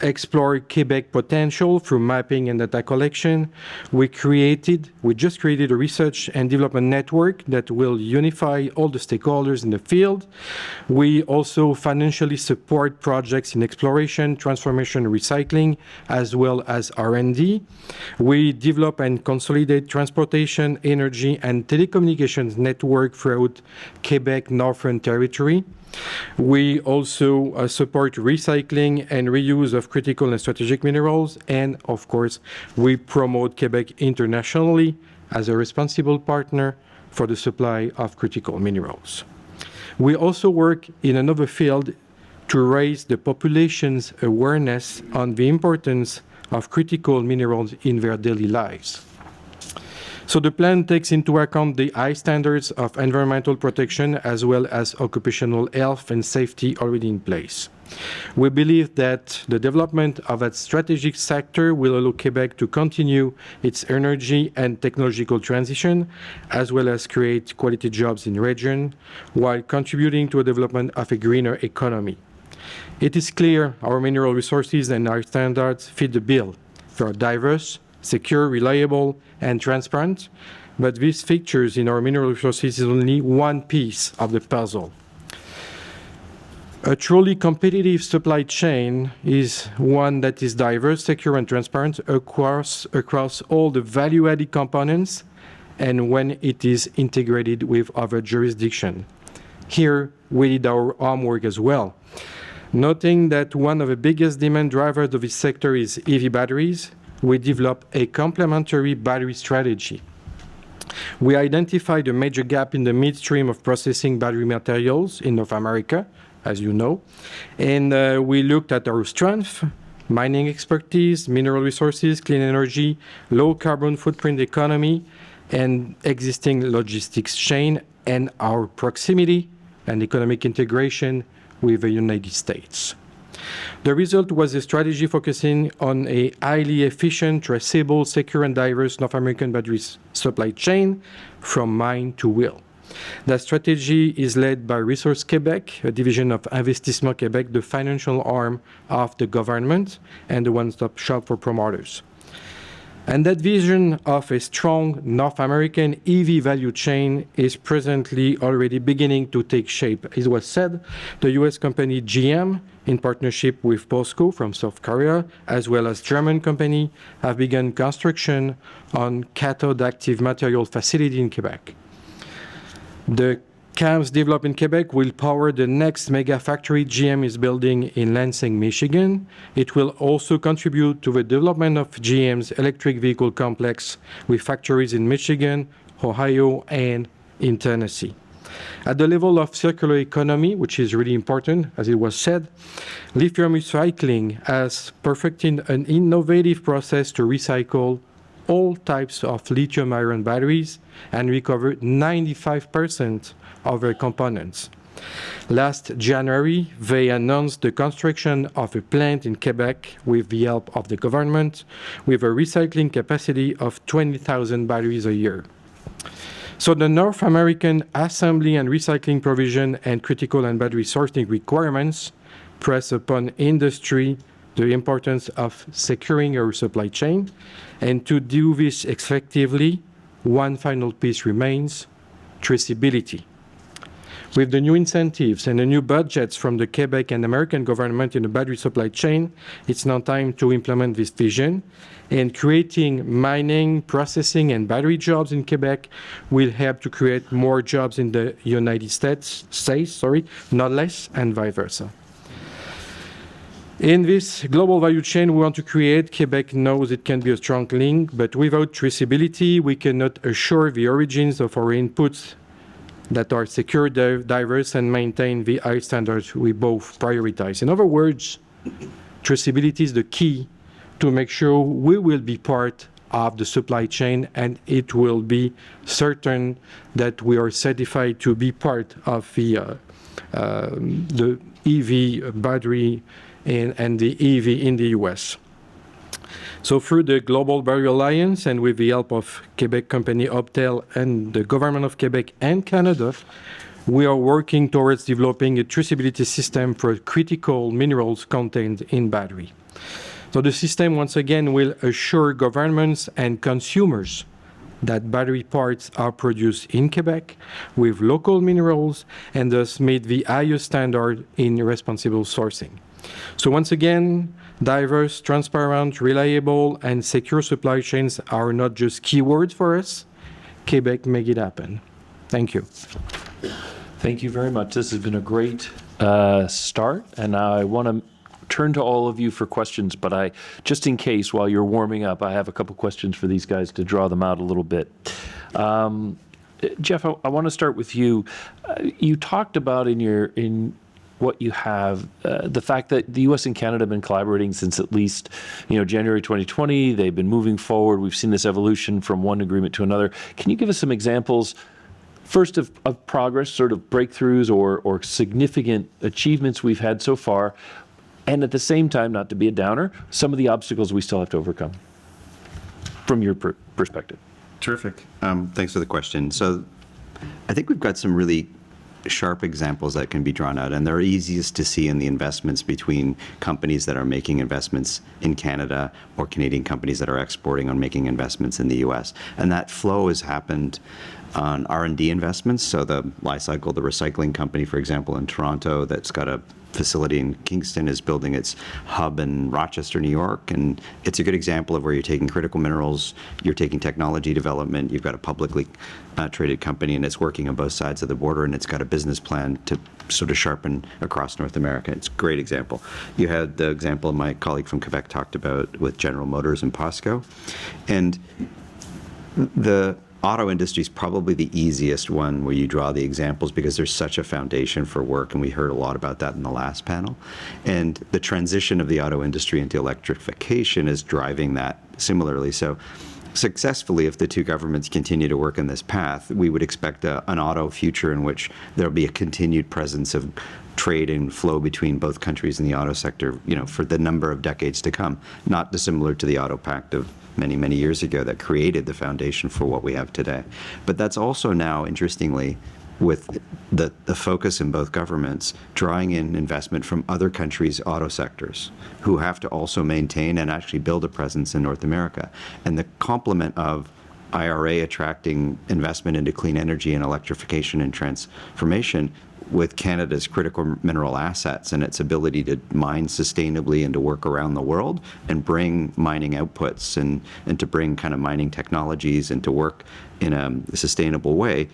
[SPEAKER 6] explore Quebec potential through mapping and data collection. We just created a research and development network that will unify all the stakeholders in the field. We also financially support projects in exploration, transformation, recycling, as well as R&D. We develop and consolidate transportation, energy, and telecommunications network throughout Quebec Northern Territory. We also support recycling and reuse of critical and strategic minerals, and of course, we promote Quebec internationally as a responsible partner for the supply of critical minerals. We also work in another field to raise the population's awareness on the importance of critical minerals in their daily lives. So the plan takes into account the high standards of environmental protection as well as occupational health and safety already in place. We believe that the development of that strategic sector will allow Quebec to continue its energy and technological transition, as well as create quality jobs in the region, while contributing to the development of a greener economy. It is clear our mineral resources and our standards fit the bill. They are diverse, secure, reliable, and transparent, but these features in our mineral resources is only one piece of the puzzle. A truly competitive supply chain is one that is diverse, secure, and transparent across all the value-added components and when it is integrated with other jurisdictions. Here, we did our homework as well. Noting that one of the biggest demand drivers of this sector is EV batteries, we developed a complementary battery strategy. We identified a major gap in the midstream of processing battery materials in North America, as you know, and we looked at our strength, mining expertise, mineral resources, clean energy, low carbon footprint economy, and existing logistics chain, and our proximity and economic integration with the United States. The result was a strategy focusing on a highly efficient, traceable, secure, and diverse North American battery supply chain from mine to wheel. That strategy is led by Resource Quebec, a division of Investissement Québec, the financial arm of the government and the one-stop shop for promoters. And that vision of a strong North American EV value chain is presently already beginning to take shape. It was said the US company GM, in partnership with POSCO from South Korea, as well as German company, have begun construction on cathode active material facility in Quebec. The CAMS developed in Quebec will power the next mega factory GM is building in Lansing, Michigan. It will also contribute to the development of GM's electric vehicle complex with factories in Michigan, Ohio, and in Tennessee. At the level of circular economy, which is really important, as it was said, lithium recycling has perfected an innovative process to recycle all types of lithium-ion batteries and recover 95% of their components. Last January, they announced the construction of a plant in Quebec with the help of the government, with a recycling capacity of 20,000 batteries a year. So the North American assembly and recycling provision and critical and battery sourcing requirements press upon industry the importance of securing our supply chain. And to do this effectively, one final piece remains: traceability. With the new incentives and the new budgets from the Quebec and American government in the battery supply chain, it's now time to implement this vision. And creating mining, processing, and battery jobs in Quebec will help to create more jobs in the United States, not less, and vice versa. In this global value chain we want to create, Quebec knows it can be a strong link, but without traceability, we cannot assure the origins of our inputs that are secure, diverse, and maintain the high standards we both prioritize. In other words, traceability is the key to make sure we will be part of the supply chain, and it will be certain that we are certified to be part of the EV battery and the EV in the US. So through the Global Battery Alliance and with the help of Quebec company Optel and the government of Quebec and Canada, we are working towards developing a traceability system for critical minerals contained in battery. So the system, once again, will assure governments and consumers that battery parts are produced in Quebec with local minerals and thus meet the highest standard in responsible sourcing. So once again, diverse, transparent, reliable, and secure supply chains are not just keywords for us. Quebec make it happen. Thank you.
[SPEAKER 3] Thank you very much. This has been a great start, and I want to turn to all of you for questions, but just in case, while you're warming up, I have a couple questions for these guys to draw them out a little bit. Jeff, I want to start with you. You talked about in what you have, the fact that the U.S. and Canada have been collaborating since at least, January 2020. They've been moving forward. We've seen this evolution from one agreement to another. Can you give us some examples, first of progress, sort of breakthroughs or significant achievements we've had so far, and at the same time, not to be a downer, some of the obstacles we still have to overcome from your perspective?
[SPEAKER 4] Terrific. Thanks for the question. So I think we've got some really sharp examples that can be drawn out, and they're easiest to see in the investments between companies that are making investments in Canada or Canadian companies that are exporting or making investments in the US. And that flow has happened on R&D investments. So the Li-Cycle, the recycling company, for example, in Toronto, that's got a facility in Kingston, is building its hub in Rochester, New York. And it's a good example of where you're taking critical minerals, you're taking technology development, you've got a publicly traded company, and it's working on both sides of the border, and it's got a business plan to sort of sharpen across North America. It's a great example. You had the example my colleague from Quebec talked about with General Motors and POSCO. And the auto industry is probably the easiest one where you draw the examples because there's such a foundation for work, and we heard a lot about that in the last panel. And the transition of the auto industry into electrification is driving that similarly. So successfully, if the two governments continue to work in this path, we would expect an auto future in which there'll be a continued presence of trade and flow between both countries in the auto sector, for the number of decades to come, not dissimilar to the Auto Pact of many, many years ago that created the foundation for what we have today. But that's also now, interestingly, with the focus in both governments, drawing in investment from other countries' auto sectors who have to also maintain and actually build a presence in North America. And the complement of IRA attracting investment into clean energy and electrification and transformation with Canada's critical mineral assets and its ability to mine sustainably and to work around the world and bring mining outputs and to bring kind of mining technologies and to work in a sustainable way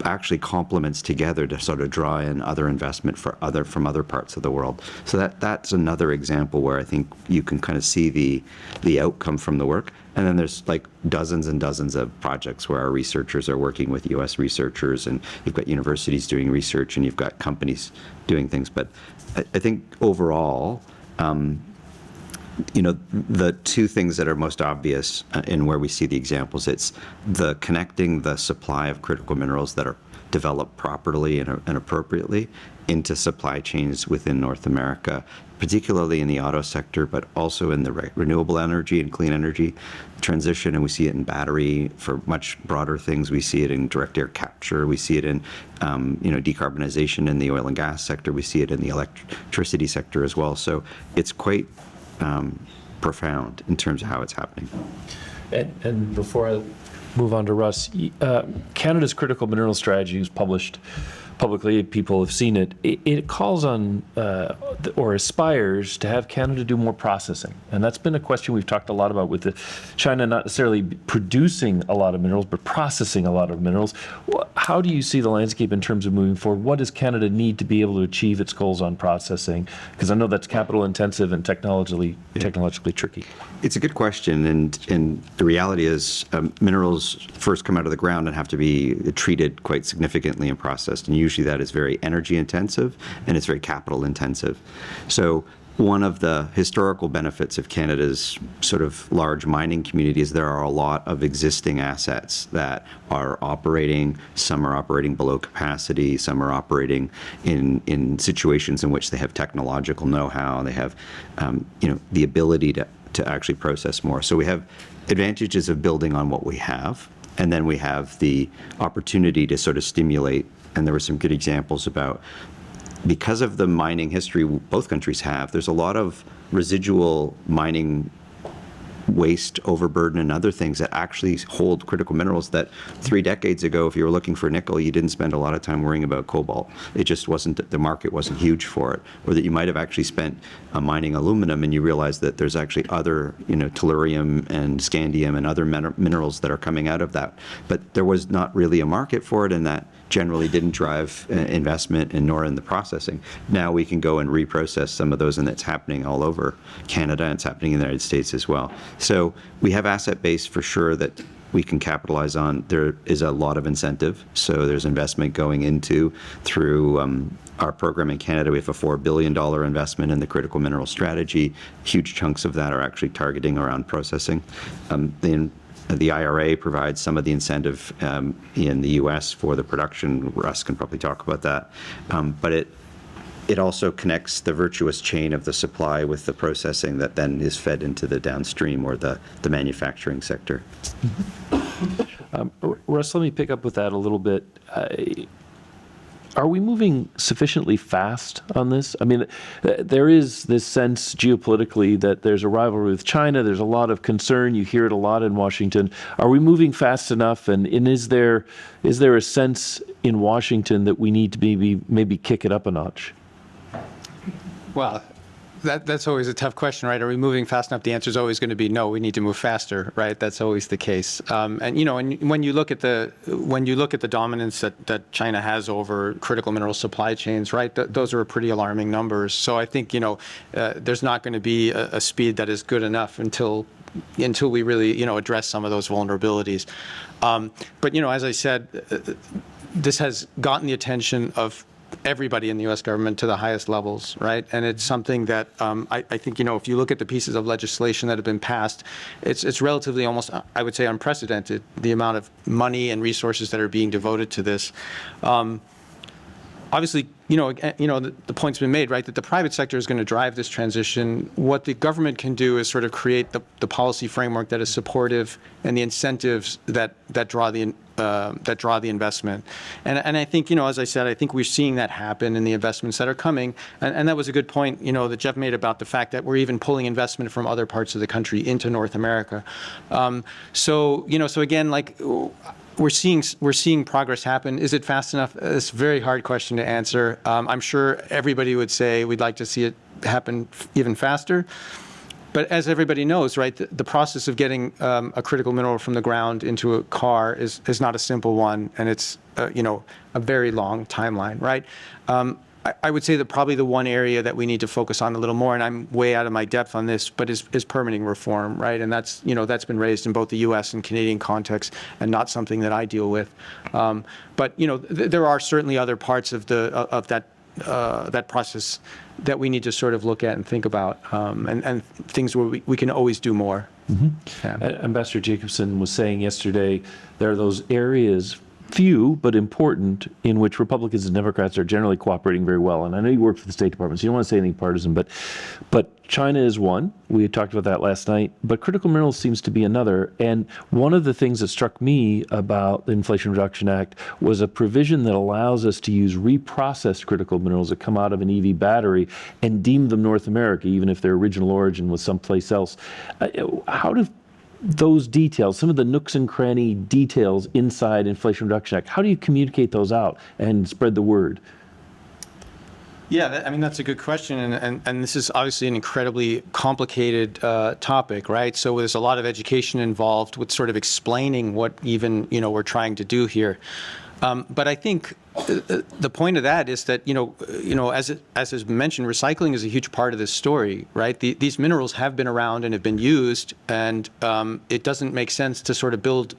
[SPEAKER 4] actually complements together to sort of draw in other investment from other parts of the world. So that's another example where I think you can kind of see the outcome from the work. And then there's like dozens and dozens of projects where our researchers are working with U.S. researchers, and you've got universities doing research, and you've got companies doing things. But I think overall, the two things that are most obvious in where we see the examples, it's the connecting the supply of critical minerals that are developed properly and appropriately into supply chains within North America, particularly in the auto sector, but also in the renewable energy and clean energy transition. And we see it in battery for much broader things. We see it in direct air capture. We see it in decarbonization in the oil and gas sector. We see it in the electricity sector as well. So it's quite profound in terms of how it's happening.
[SPEAKER 3] And before I move on to Russ, Canada's critical mineral strategy is published publicly. People have seen it. It calls on or aspires to have Canada do more processing. And that's been a question we've talked a lot about with China not necessarily producing a lot of minerals, but processing a lot of minerals. How do you see the landscape in terms of moving forward? What does Canada need to be able to achieve its goals on processing? Because I know that's capital intensive and technologically tricky.
[SPEAKER 4] It's a good question, and the reality is minerals first come out of the ground and have to be treated quite significantly and processed, and usually that is very energy intensive and it's very capital intensive. So one of the historical benefits of Canada's sort of large mining community is there are a lot of existing assets that are operating. Some are operating below capacity. Some are operating in situations in which they have technological know-how. They have the ability to actually process more. So we have advantages of building on what we have, and then we have the opportunity to sort of stimulate. And there were some good examples about, because of the mining history both countries have, there's a lot of residual mining waste, overburden, and other things that actually hold critical minerals that 3 decades ago, if you were looking for nickel, you didn't spend a lot of time worrying about cobalt. It just wasn't, the market wasn't huge for it. Or that you might have actually spent mining aluminum and you realize that there's actually other, tellurium and scandium and other minerals that are coming out of that. But there was not really a market for it, and that generally didn't drive investment and nor in the processing. Now we can go and reprocess some of those, and it's happening all over Canada, and it's happening in the United States as well. So we have asset base for sure that we can capitalize on. There is a lot of incentive, so there's investment going into through our program in Canada. We have a $4 billion investment in the critical mineral strategy. Huge chunks of that are actually targeting around processing. The IRA provides some of the incentive in the U.S. for the production. Russ can probably talk about that. But it also connects the virtuous chain of the supply with the processing that then is fed into the downstream or the manufacturing sector.
[SPEAKER 3] Russ, let me pick up with that a little bit. Are we moving sufficiently fast on this? I mean, there is this sense geopolitically that there's a rivalry with China. There's a lot of concern. You hear it a lot in Washington. Are we moving fast enough? And is there a sense in Washington that we need to maybe kick it up a notch?
[SPEAKER 5] Well, that's always a tough question, right? Are we moving fast enough? The answer is always going to be no. We need to move faster, right? That's always the case. And when you look at the dominance that China has over critical mineral supply chains, right? Those are pretty alarming numbers. So I think there's not going to be a speed that is good enough until we really address some of those vulnerabilities. But as I said, this has gotten the attention of everybody in the U.S. government to the highest levels, right? And it's something that I think, if you look at the pieces of legislation that have been passed, it's relatively almost, I would say, unprecedented, the amount of money and resources that are being devoted to this. obviously, the point's been made, right, that the private sector is going to drive this transition. What the government can do is sort of create the policy framework that is supportive and the incentives that draw the investment. And I think, as I said, I think we're seeing that happen in the investments that are coming. And that was a good point, that Jeff made about the fact that we're even pulling investment from other parts of the country into North America. So again, like, we're seeing progress happen. Is it fast enough? It's a very hard question to answer. I'm sure everybody would say we'd like to see it happen even faster. But as everybody knows, right, the process of getting a critical mineral from the ground into a car is not a simple one, and it's a very long timeline, right? I would say that probably the one area that we need to focus on a little more, and I'm way out of my depth on this, but is permitting reform, right? And that's been raised in both the U.S. and Canadian context, and not something that I deal with. But there are certainly other parts of that process that we need to sort of look at and think about, and things where we can always do more. Yeah.
[SPEAKER 3] Ambassador Jacobson was saying yesterday there are those areas, few but important, in which Republicans and Democrats are generally cooperating very well. And I know you work for the State Department, so you don't want to say anything partisan, but China is one. We had talked about that last night. But critical minerals seems to be another. And one of the things that struck me about the Inflation Reduction Act was a provision that allows us to use reprocessed critical minerals that come out of an EV battery and deem them North America, even if their original origin was someplace else. How do those details, some of the nooks and cranny details inside Inflation Reduction Act, how do you communicate those out and spread the word?
[SPEAKER 5] Yeah, that's a good question, and this is obviously an incredibly complicated topic, right? So there's a lot of education involved with sort of explaining what even we're trying to do here. But I think the point of that is that as has been mentioned, recycling is a huge part of this story, right? These minerals have been around and have been used, and it doesn't make sense to sort of build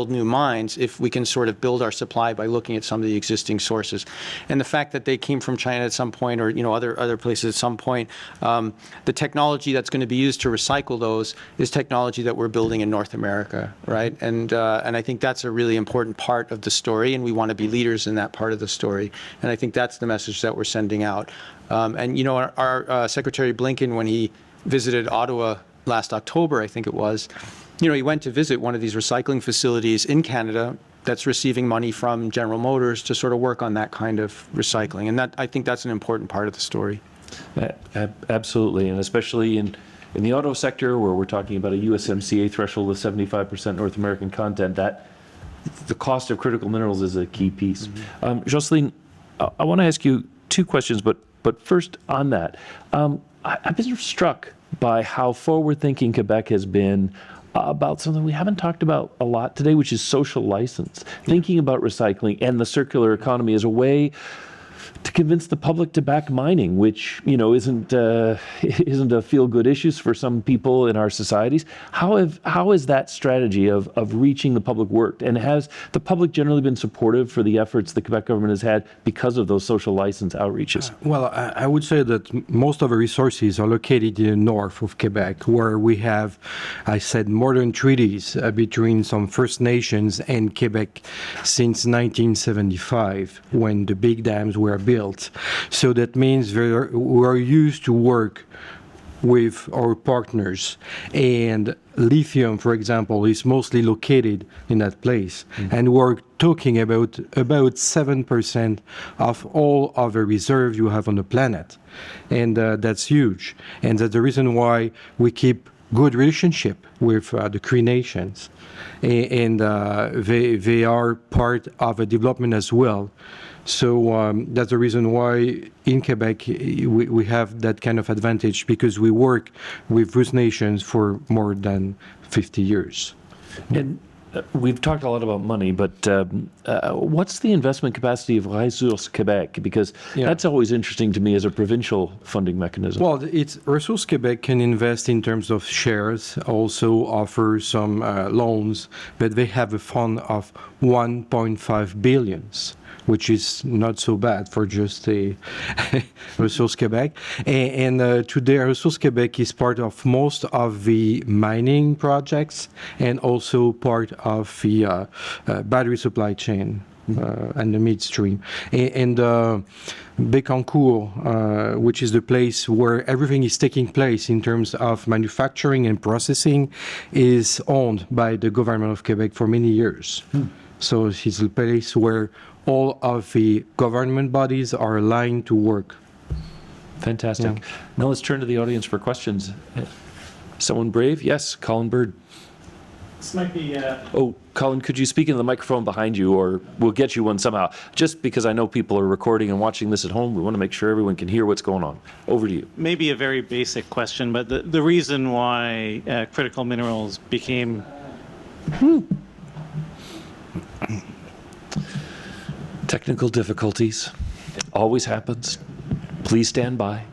[SPEAKER 5] new mines if we can sort of build our supply by looking at some of the existing sources. And the fact that they came from China at some point, or other places at some point, the technology that's going to be used to recycle those is technology that we're building in North America, right? And I think that's a really important part of the story, and we want to be leaders in that part of the story. And I think that's the message that we're sending out. And our Secretary Blinken, when he visited Ottawa last October, I think it was, he went to visit one of these recycling facilities in Canada that's receiving money from General Motors to sort of work on that kind of recycling. And I think that's an important part of the story.
[SPEAKER 3] Absolutely, and especially in the auto sector, where we're talking about a USMCA threshold of 75% North American content, that the cost of critical minerals is a key piece. Jocelyn, I want to ask you two questions, but first on that, I've been struck by how forward-thinking Quebec has been about something we haven't talked about a lot today, which is social license. Thinking about recycling and the circular economy as a way to convince the public to back mining, which isn't a feel-good issue for some people in our societies. How has that strategy of reaching the public worked, and has the public generally been supportive for the efforts the Quebec government has had because of those social license outreaches?
[SPEAKER 6] Well, I would say that most of our resources are located in the north of Quebec, where we have, I said, modern treaties between some First Nations and Quebec since 1975, when the big dams were built. So that means we are used to work with our partners, and lithium, for example, is mostly located in that place. And we're talking about 7% of all of the reserves you have on the planet, and that's huge. And that's the reason why we keep good relationship with the Cree Nations, and they are part of a development as well. So that's the reason why in Quebec we have that kind of advantage, because we work with First Nations for more than 50 years.
[SPEAKER 3] And we've talked a lot about money, but what's the investment capacity of Ressources Québec? Because that's always interesting to me as a provincial funding mechanism.
[SPEAKER 6] Well, Ressources Québec can invest in terms of shares, also offer some loans, but they have a fund of 1.5 billion. Which is not so bad for just a Ressources Québec. And today, Ressources Québec is part of most of the mining projects and also part of the battery supply chain. and the midstream. And Bécancour, which is the place where everything is taking place in terms of manufacturing and processing, is owned by the government of Quebec for many years. So it's a place where all of the government bodies are aligned to work.
[SPEAKER 3] Fantastic. Now let's turn to the audience for questions. Someone brave? Yes, Colin Bird.
[SPEAKER 7] This might be,
[SPEAKER 3] Oh, Colin, could you speak into the microphone behind you, or we'll get you one somehow? Just because I know people are recording and watching this at home, we want to make sure everyone can hear what's going on. Over to you.
[SPEAKER 7] maybe a very basic question, but the reason why critical minerals became
[SPEAKER 3] Technical difficulties. It always happens. Please stand by.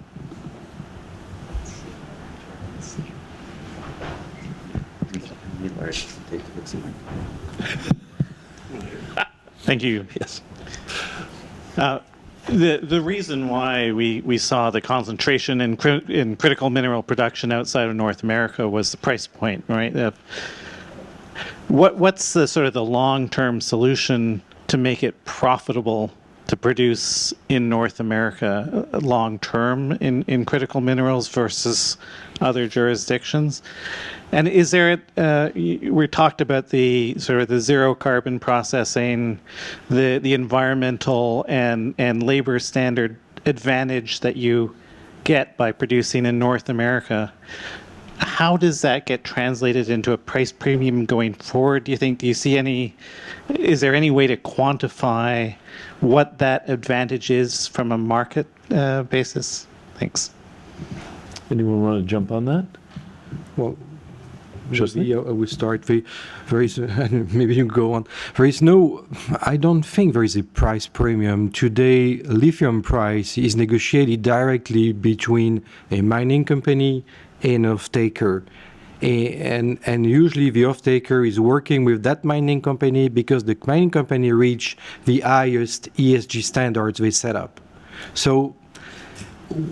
[SPEAKER 7] Thank you.
[SPEAKER 3] Yes.
[SPEAKER 7] The reason why we saw the concentration in critical mineral production outside of North America was the price point, right? What's the sort of the long-term solution to make it profitable to produce in North America long-term in critical minerals versus other jurisdictions? And is there, we talked about the sort of the zero carbon processing, the environmental and labor standard advantage that you get by producing in North America. How does that get translated into a price premium going forward? Do you see any, is there any way to quantify what that advantage is from a market basis? Thanks.
[SPEAKER 3] Anyone want to jump on that?
[SPEAKER 6] Well,
[SPEAKER 3] Justin?
[SPEAKER 6] maybe I will start. There is, maybe you go on. There is no, I don't think there is a price premium. Today, lithium price is negotiated directly between a mining company and an off-taker. And usually the off-taker is working with that mining company because the mining company reach the highest ESG standards they set up. So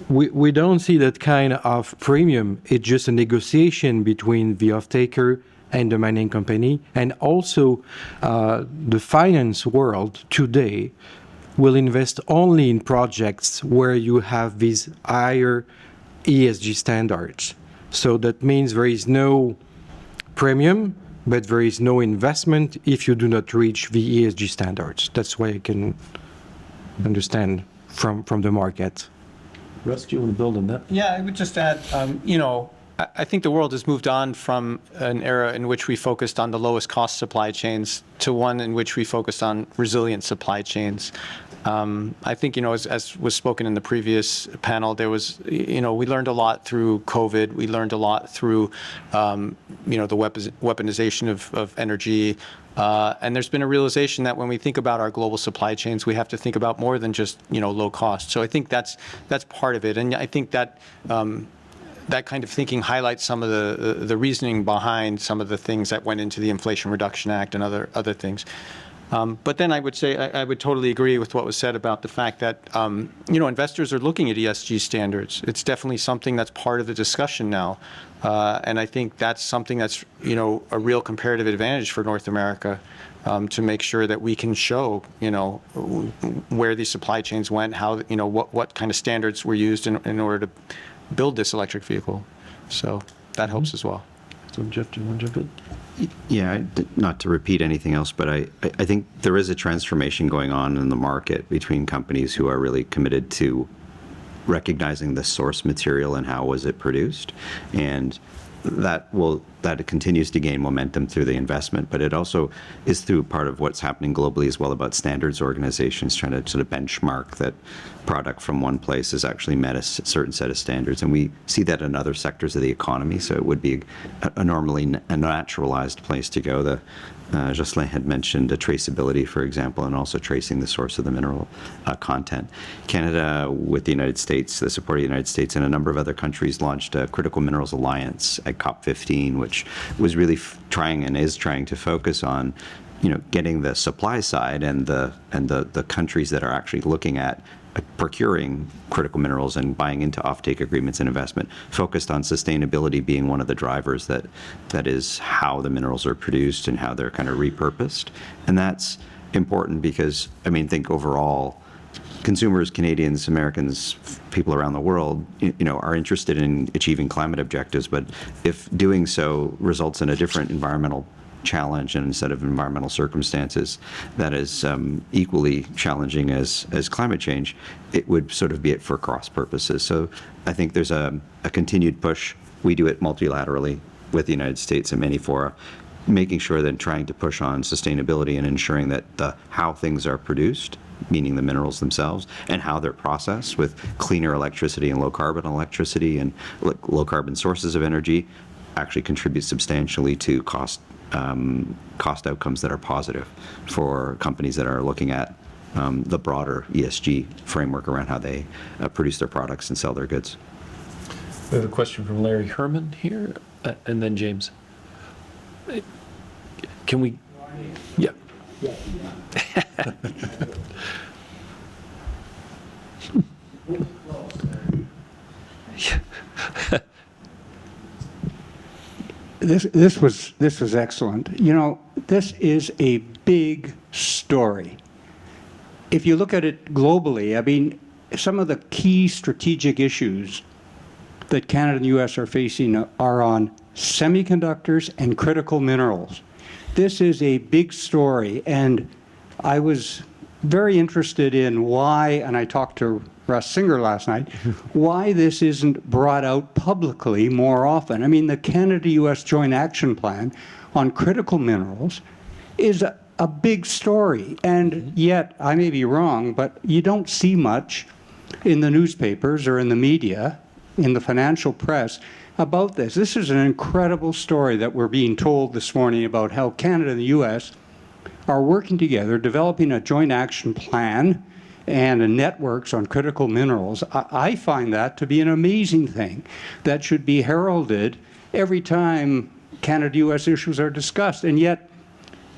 [SPEAKER 6] we don't see that kind of premium. It's just a negotiation between the off-taker and the mining company. And also the finance world today will invest only in projects where you have these higher ESG standards. So that means there is no premium, but there is no investment if you do not reach the ESG standards. That's why I can understand from the market.
[SPEAKER 3] Russ, do you want to build on that?
[SPEAKER 5] Yeah, I would just add, I think the world has moved on from an era in which we focused on the lowest cost supply chains to one in which we focused on resilient supply chains. I think, as was spoken in the previous panel, there was, we learned a lot through COVID. We learned a lot through, the weaponization of energy. And there's been a realization that when we think about our global supply chains, we have to think about more than just, low cost. So I think that's part of it. And I think that that kind of thinking highlights some of the reasoning behind some of the things that went into the Inflation Reduction Act and other things. But then I would say I would totally agree with what was said about the fact that investors are looking at ESG standards. It's definitely something that's part of the discussion now, and I think that's something that's a real comparative advantage for North America to make sure that we can show where these supply chains went, how what kind of standards were used in order to build this electric vehicle. So that helps as well.
[SPEAKER 3] So Jeff, do you want to jump in?
[SPEAKER 4] Yeah, not to repeat anything else, but I think there is a transformation going on in the market between companies who are really committed to recognizing the source material and how was it produced, and that continues to gain momentum through the investment, but it also is through part of what's happening globally as well about standards organizations trying to sort of benchmark that product from one place has actually met a certain set of standards. And we see that in other sectors of the economy, so it would be a normally a naturalized place to go. Jocelyn had mentioned traceability, for example, and also tracing the source of the mineral content. Canada, with the United States, the support of the United States, and a number of other countries launched a Critical Minerals Alliance at COP15, which was really trying to focus on, getting the supply side and the countries that are actually looking at procuring critical minerals and buying into offtake agreements and investment, focused on sustainability being one of the drivers that is how the minerals are produced and how they're kind of repurposed. And that's important because, I mean, think overall, consumers, Canadians, Americans, people around the world, are interested in achieving climate objectives, but if doing so results in a different environmental challenge and instead of environmental circumstances that is equally challenging as climate change, it would sort of be it for cross purposes. So I think there's a continued push. We do it multilaterally with the United States in many fora, making sure that trying to push on sustainability and ensuring that how things are produced, meaning the minerals themselves, and how they're processed with cleaner electricity and low carbon electricity and low carbon sources of energy actually contributes substantially to cost outcomes that are positive for companies that are looking at the broader ESG framework around how they produce their products and sell their goods.
[SPEAKER 3] We have a question from Larry Herman here, and then James. Can we? Yeah.
[SPEAKER 8] This was excellent. You know, this is a big story. If you look at it globally, I mean, some of the key strategic issues that Canada and the U.S. are facing are on semiconductors and critical minerals. This is a big story, and I was very interested in why, and I talked to Russ Singer last night, why this isn't brought out publicly more often. I mean, the Canada-U.S. Joint Action Plan on critical minerals is a big story, and yet, I may be wrong, but you don't see much in the newspapers or in the media, in the financial press, about this. This is an incredible story that we're being told this morning about how Canada and the U.S. are working together, developing a joint action plan and networks on critical minerals. I find that to be an amazing thing that should be heralded every time Canada-U.S. issues are discussed. And yet,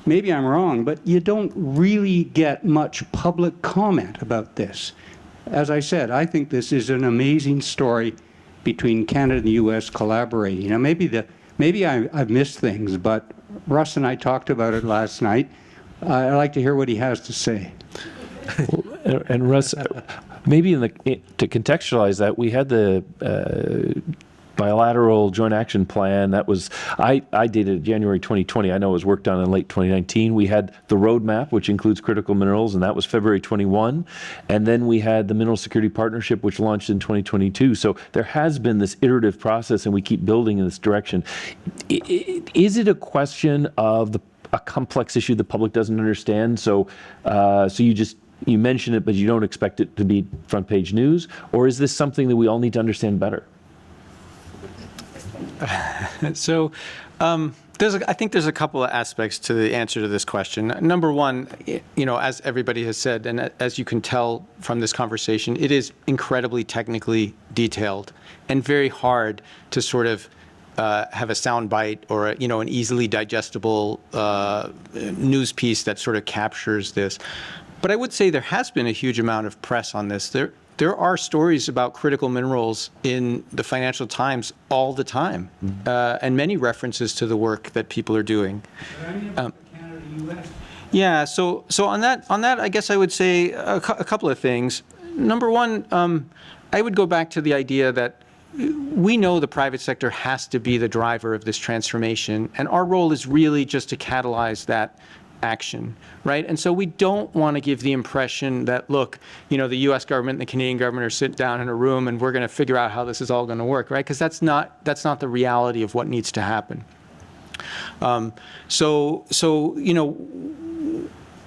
[SPEAKER 8] maybe I'm wrong, but you don't really get much public comment about this. As I said, I think this is an amazing story between Canada and the U.S. collaborating. Now, maybe I've missed things, but Russ and I talked about it last night. I'd like to hear what he has to say.
[SPEAKER 3] And Russ, maybe to contextualize that, we had the bilateral joint action plan. That was, I dated January 2020. I know it was worked on in late 2019. We had the roadmap, which includes critical minerals, and that was February 21. And then we had the Mineral Security Partnership, which launched in 2022. So there has been this iterative process, and we keep building in this direction. Is it a question of a complex issue the public doesn't understand? So you mention it, but you don't expect it to be front page news? Or is this something that we all need to understand better?
[SPEAKER 5] So I think there's a couple of aspects to the answer to this question. Number one, as everybody has said, and as you can tell from this conversation, it is incredibly technically detailed and very hard to sort of have a soundbite or an easily digestible news piece that sort of captures this. But I would say there has been a huge amount of press on this. There are stories about critical minerals in the Financial Times all the time, and many references to the work that people are doing. Yeah, so on that, I guess I would say a couple of things. Number one, I would go back to the idea that we know the private sector has to be the driver of this transformation, and our role is really just to catalyze that action, right? And so we don't want to give the impression that, look, the U.S. government and the Canadian government are sitting down in a room and we're going to figure out how this is all going to work, right? Because that's not the reality of what needs to happen.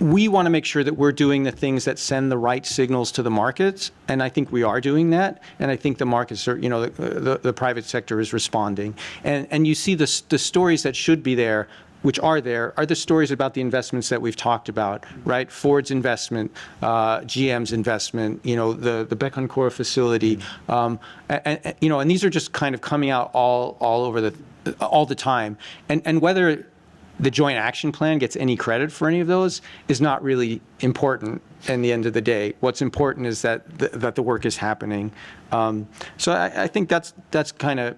[SPEAKER 5] We want to make sure that we're doing the things that send the right signals to the markets, and I think we are doing that. And I think the markets are, the private sector is responding. And you see the stories that should be there, which are the stories about the investments that we've talked about, right? Ford's investment, GM's investment, the Bécancour facility, and these are just kind of coming out all over all the time. And whether the Joint Action Plan gets any credit for any of those is not really important in the end of the day. What's important is that the work is happening. So I think that's kind of,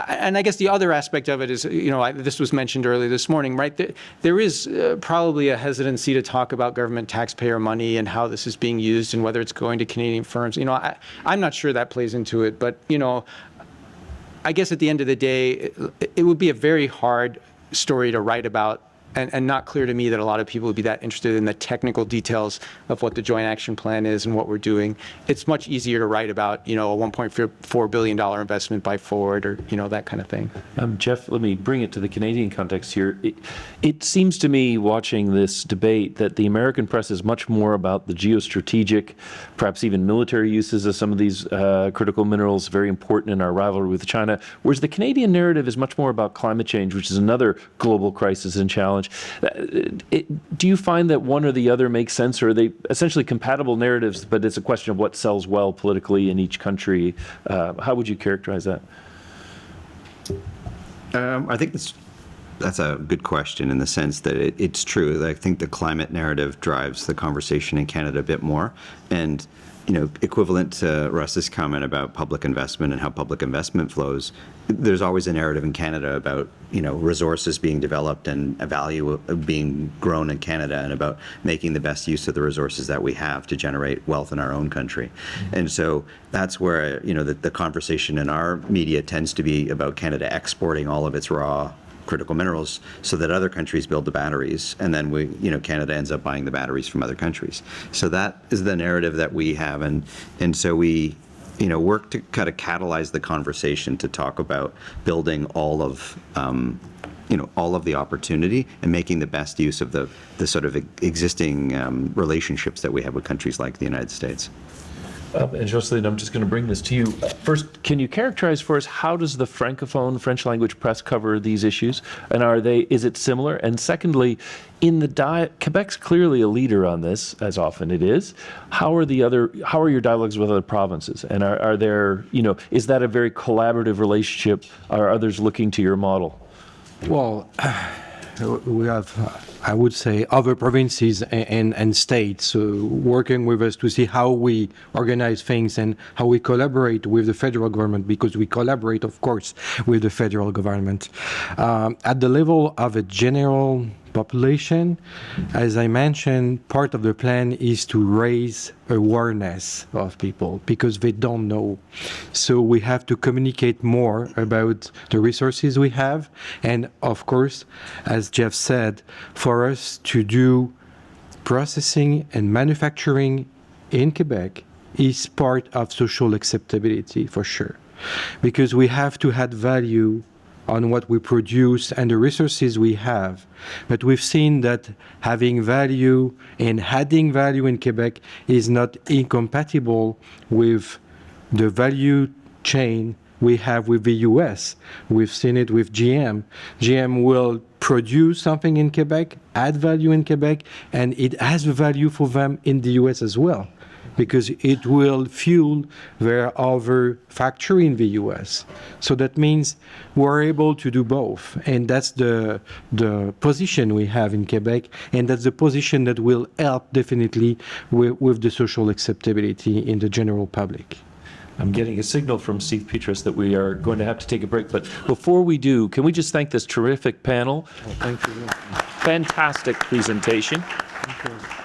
[SPEAKER 5] and I guess the other aspect of it is, this was mentioned earlier this morning, right? There is probably a hesitancy to talk about government taxpayer money and how this is being used and whether it's going to Canadian firms. I'm not sure that plays into it, but, I guess at the end of the day, it would be a very hard story to write about, and not clear to me that a lot of people would be that interested in the technical details of what the Joint Action Plan is and what we're doing. It's much easier to write about, a $1.4 billion investment by Ford or, that kind of thing.
[SPEAKER 3] Jeff, let me bring it to the Canadian context here. It seems to me, watching this debate, that the American press is much more about the geostrategic, perhaps even military uses of some of these critical minerals, very important in our rivalry with China, whereas the Canadian narrative is much more about climate change, which is another global crisis and challenge. Do you find that one or the other makes sense, or are they essentially compatible narratives, but it's a question of what sells well politically in each country? How would you characterize that?
[SPEAKER 4] I think that's a good question in the sense that it's true. I think the climate narrative drives the conversation in Canada a bit more. And, equivalent to Russ's comment about public investment and how public investment flows, there's always a narrative in Canada about, resources being developed and a value being grown in Canada and about making the best use of the resources that we have to generate wealth in our own country. Mm-hmm. And so that's where, the conversation in our media tends to be about Canada exporting all of its raw critical minerals so that other countries build the batteries, and then Canada ends up buying the batteries from other countries. So that is the narrative that we have, and so we work to kind of catalyze the conversation to talk about building all of the opportunity and making the best use of the sort of existing relationships that we have with countries like the United States.
[SPEAKER 3] And Jocelyne, I'm just going to bring this to you. First, can you characterize for us how does the Francophone French language press cover these issues, and is it similar? And secondly, Quebec's clearly a leader on this, as often it is. How are your dialogues with other provinces? And are there, is that a very collaborative relationship? Are others looking to your model?
[SPEAKER 6] Well, we have, I would say, other provinces and states working with us to see how we organize things and how we collaborate with the federal government, because we collaborate, of course, with the federal government. At the level of a general population, as I mentioned, part of the plan is to raise awareness of people because they don't know. So we have to communicate more about the resources we have. And of course, as Jeff said, for us to do processing and manufacturing in Quebec is part of social acceptability for sure, because we have to add value on what we produce and the resources we have. But we've seen that having value and adding value in Quebec is not incompatible with the value chain we have with the US. We've seen it with GM. GM will produce something in Quebec, add value in Quebec, and it has value for them in the US as well, because it will fuel their other factory in the US. So that means we're able to do both. And that's the position we have in Quebec. And that's the position that will help definitely with the social acceptability in the general public.
[SPEAKER 3] I'm getting a signal from Steve Petrus that we are going to have to take a break. But before we do, can we just thank this terrific panel?
[SPEAKER 6] Thank you.
[SPEAKER 3] Fantastic presentation.
[SPEAKER 6] Thank you.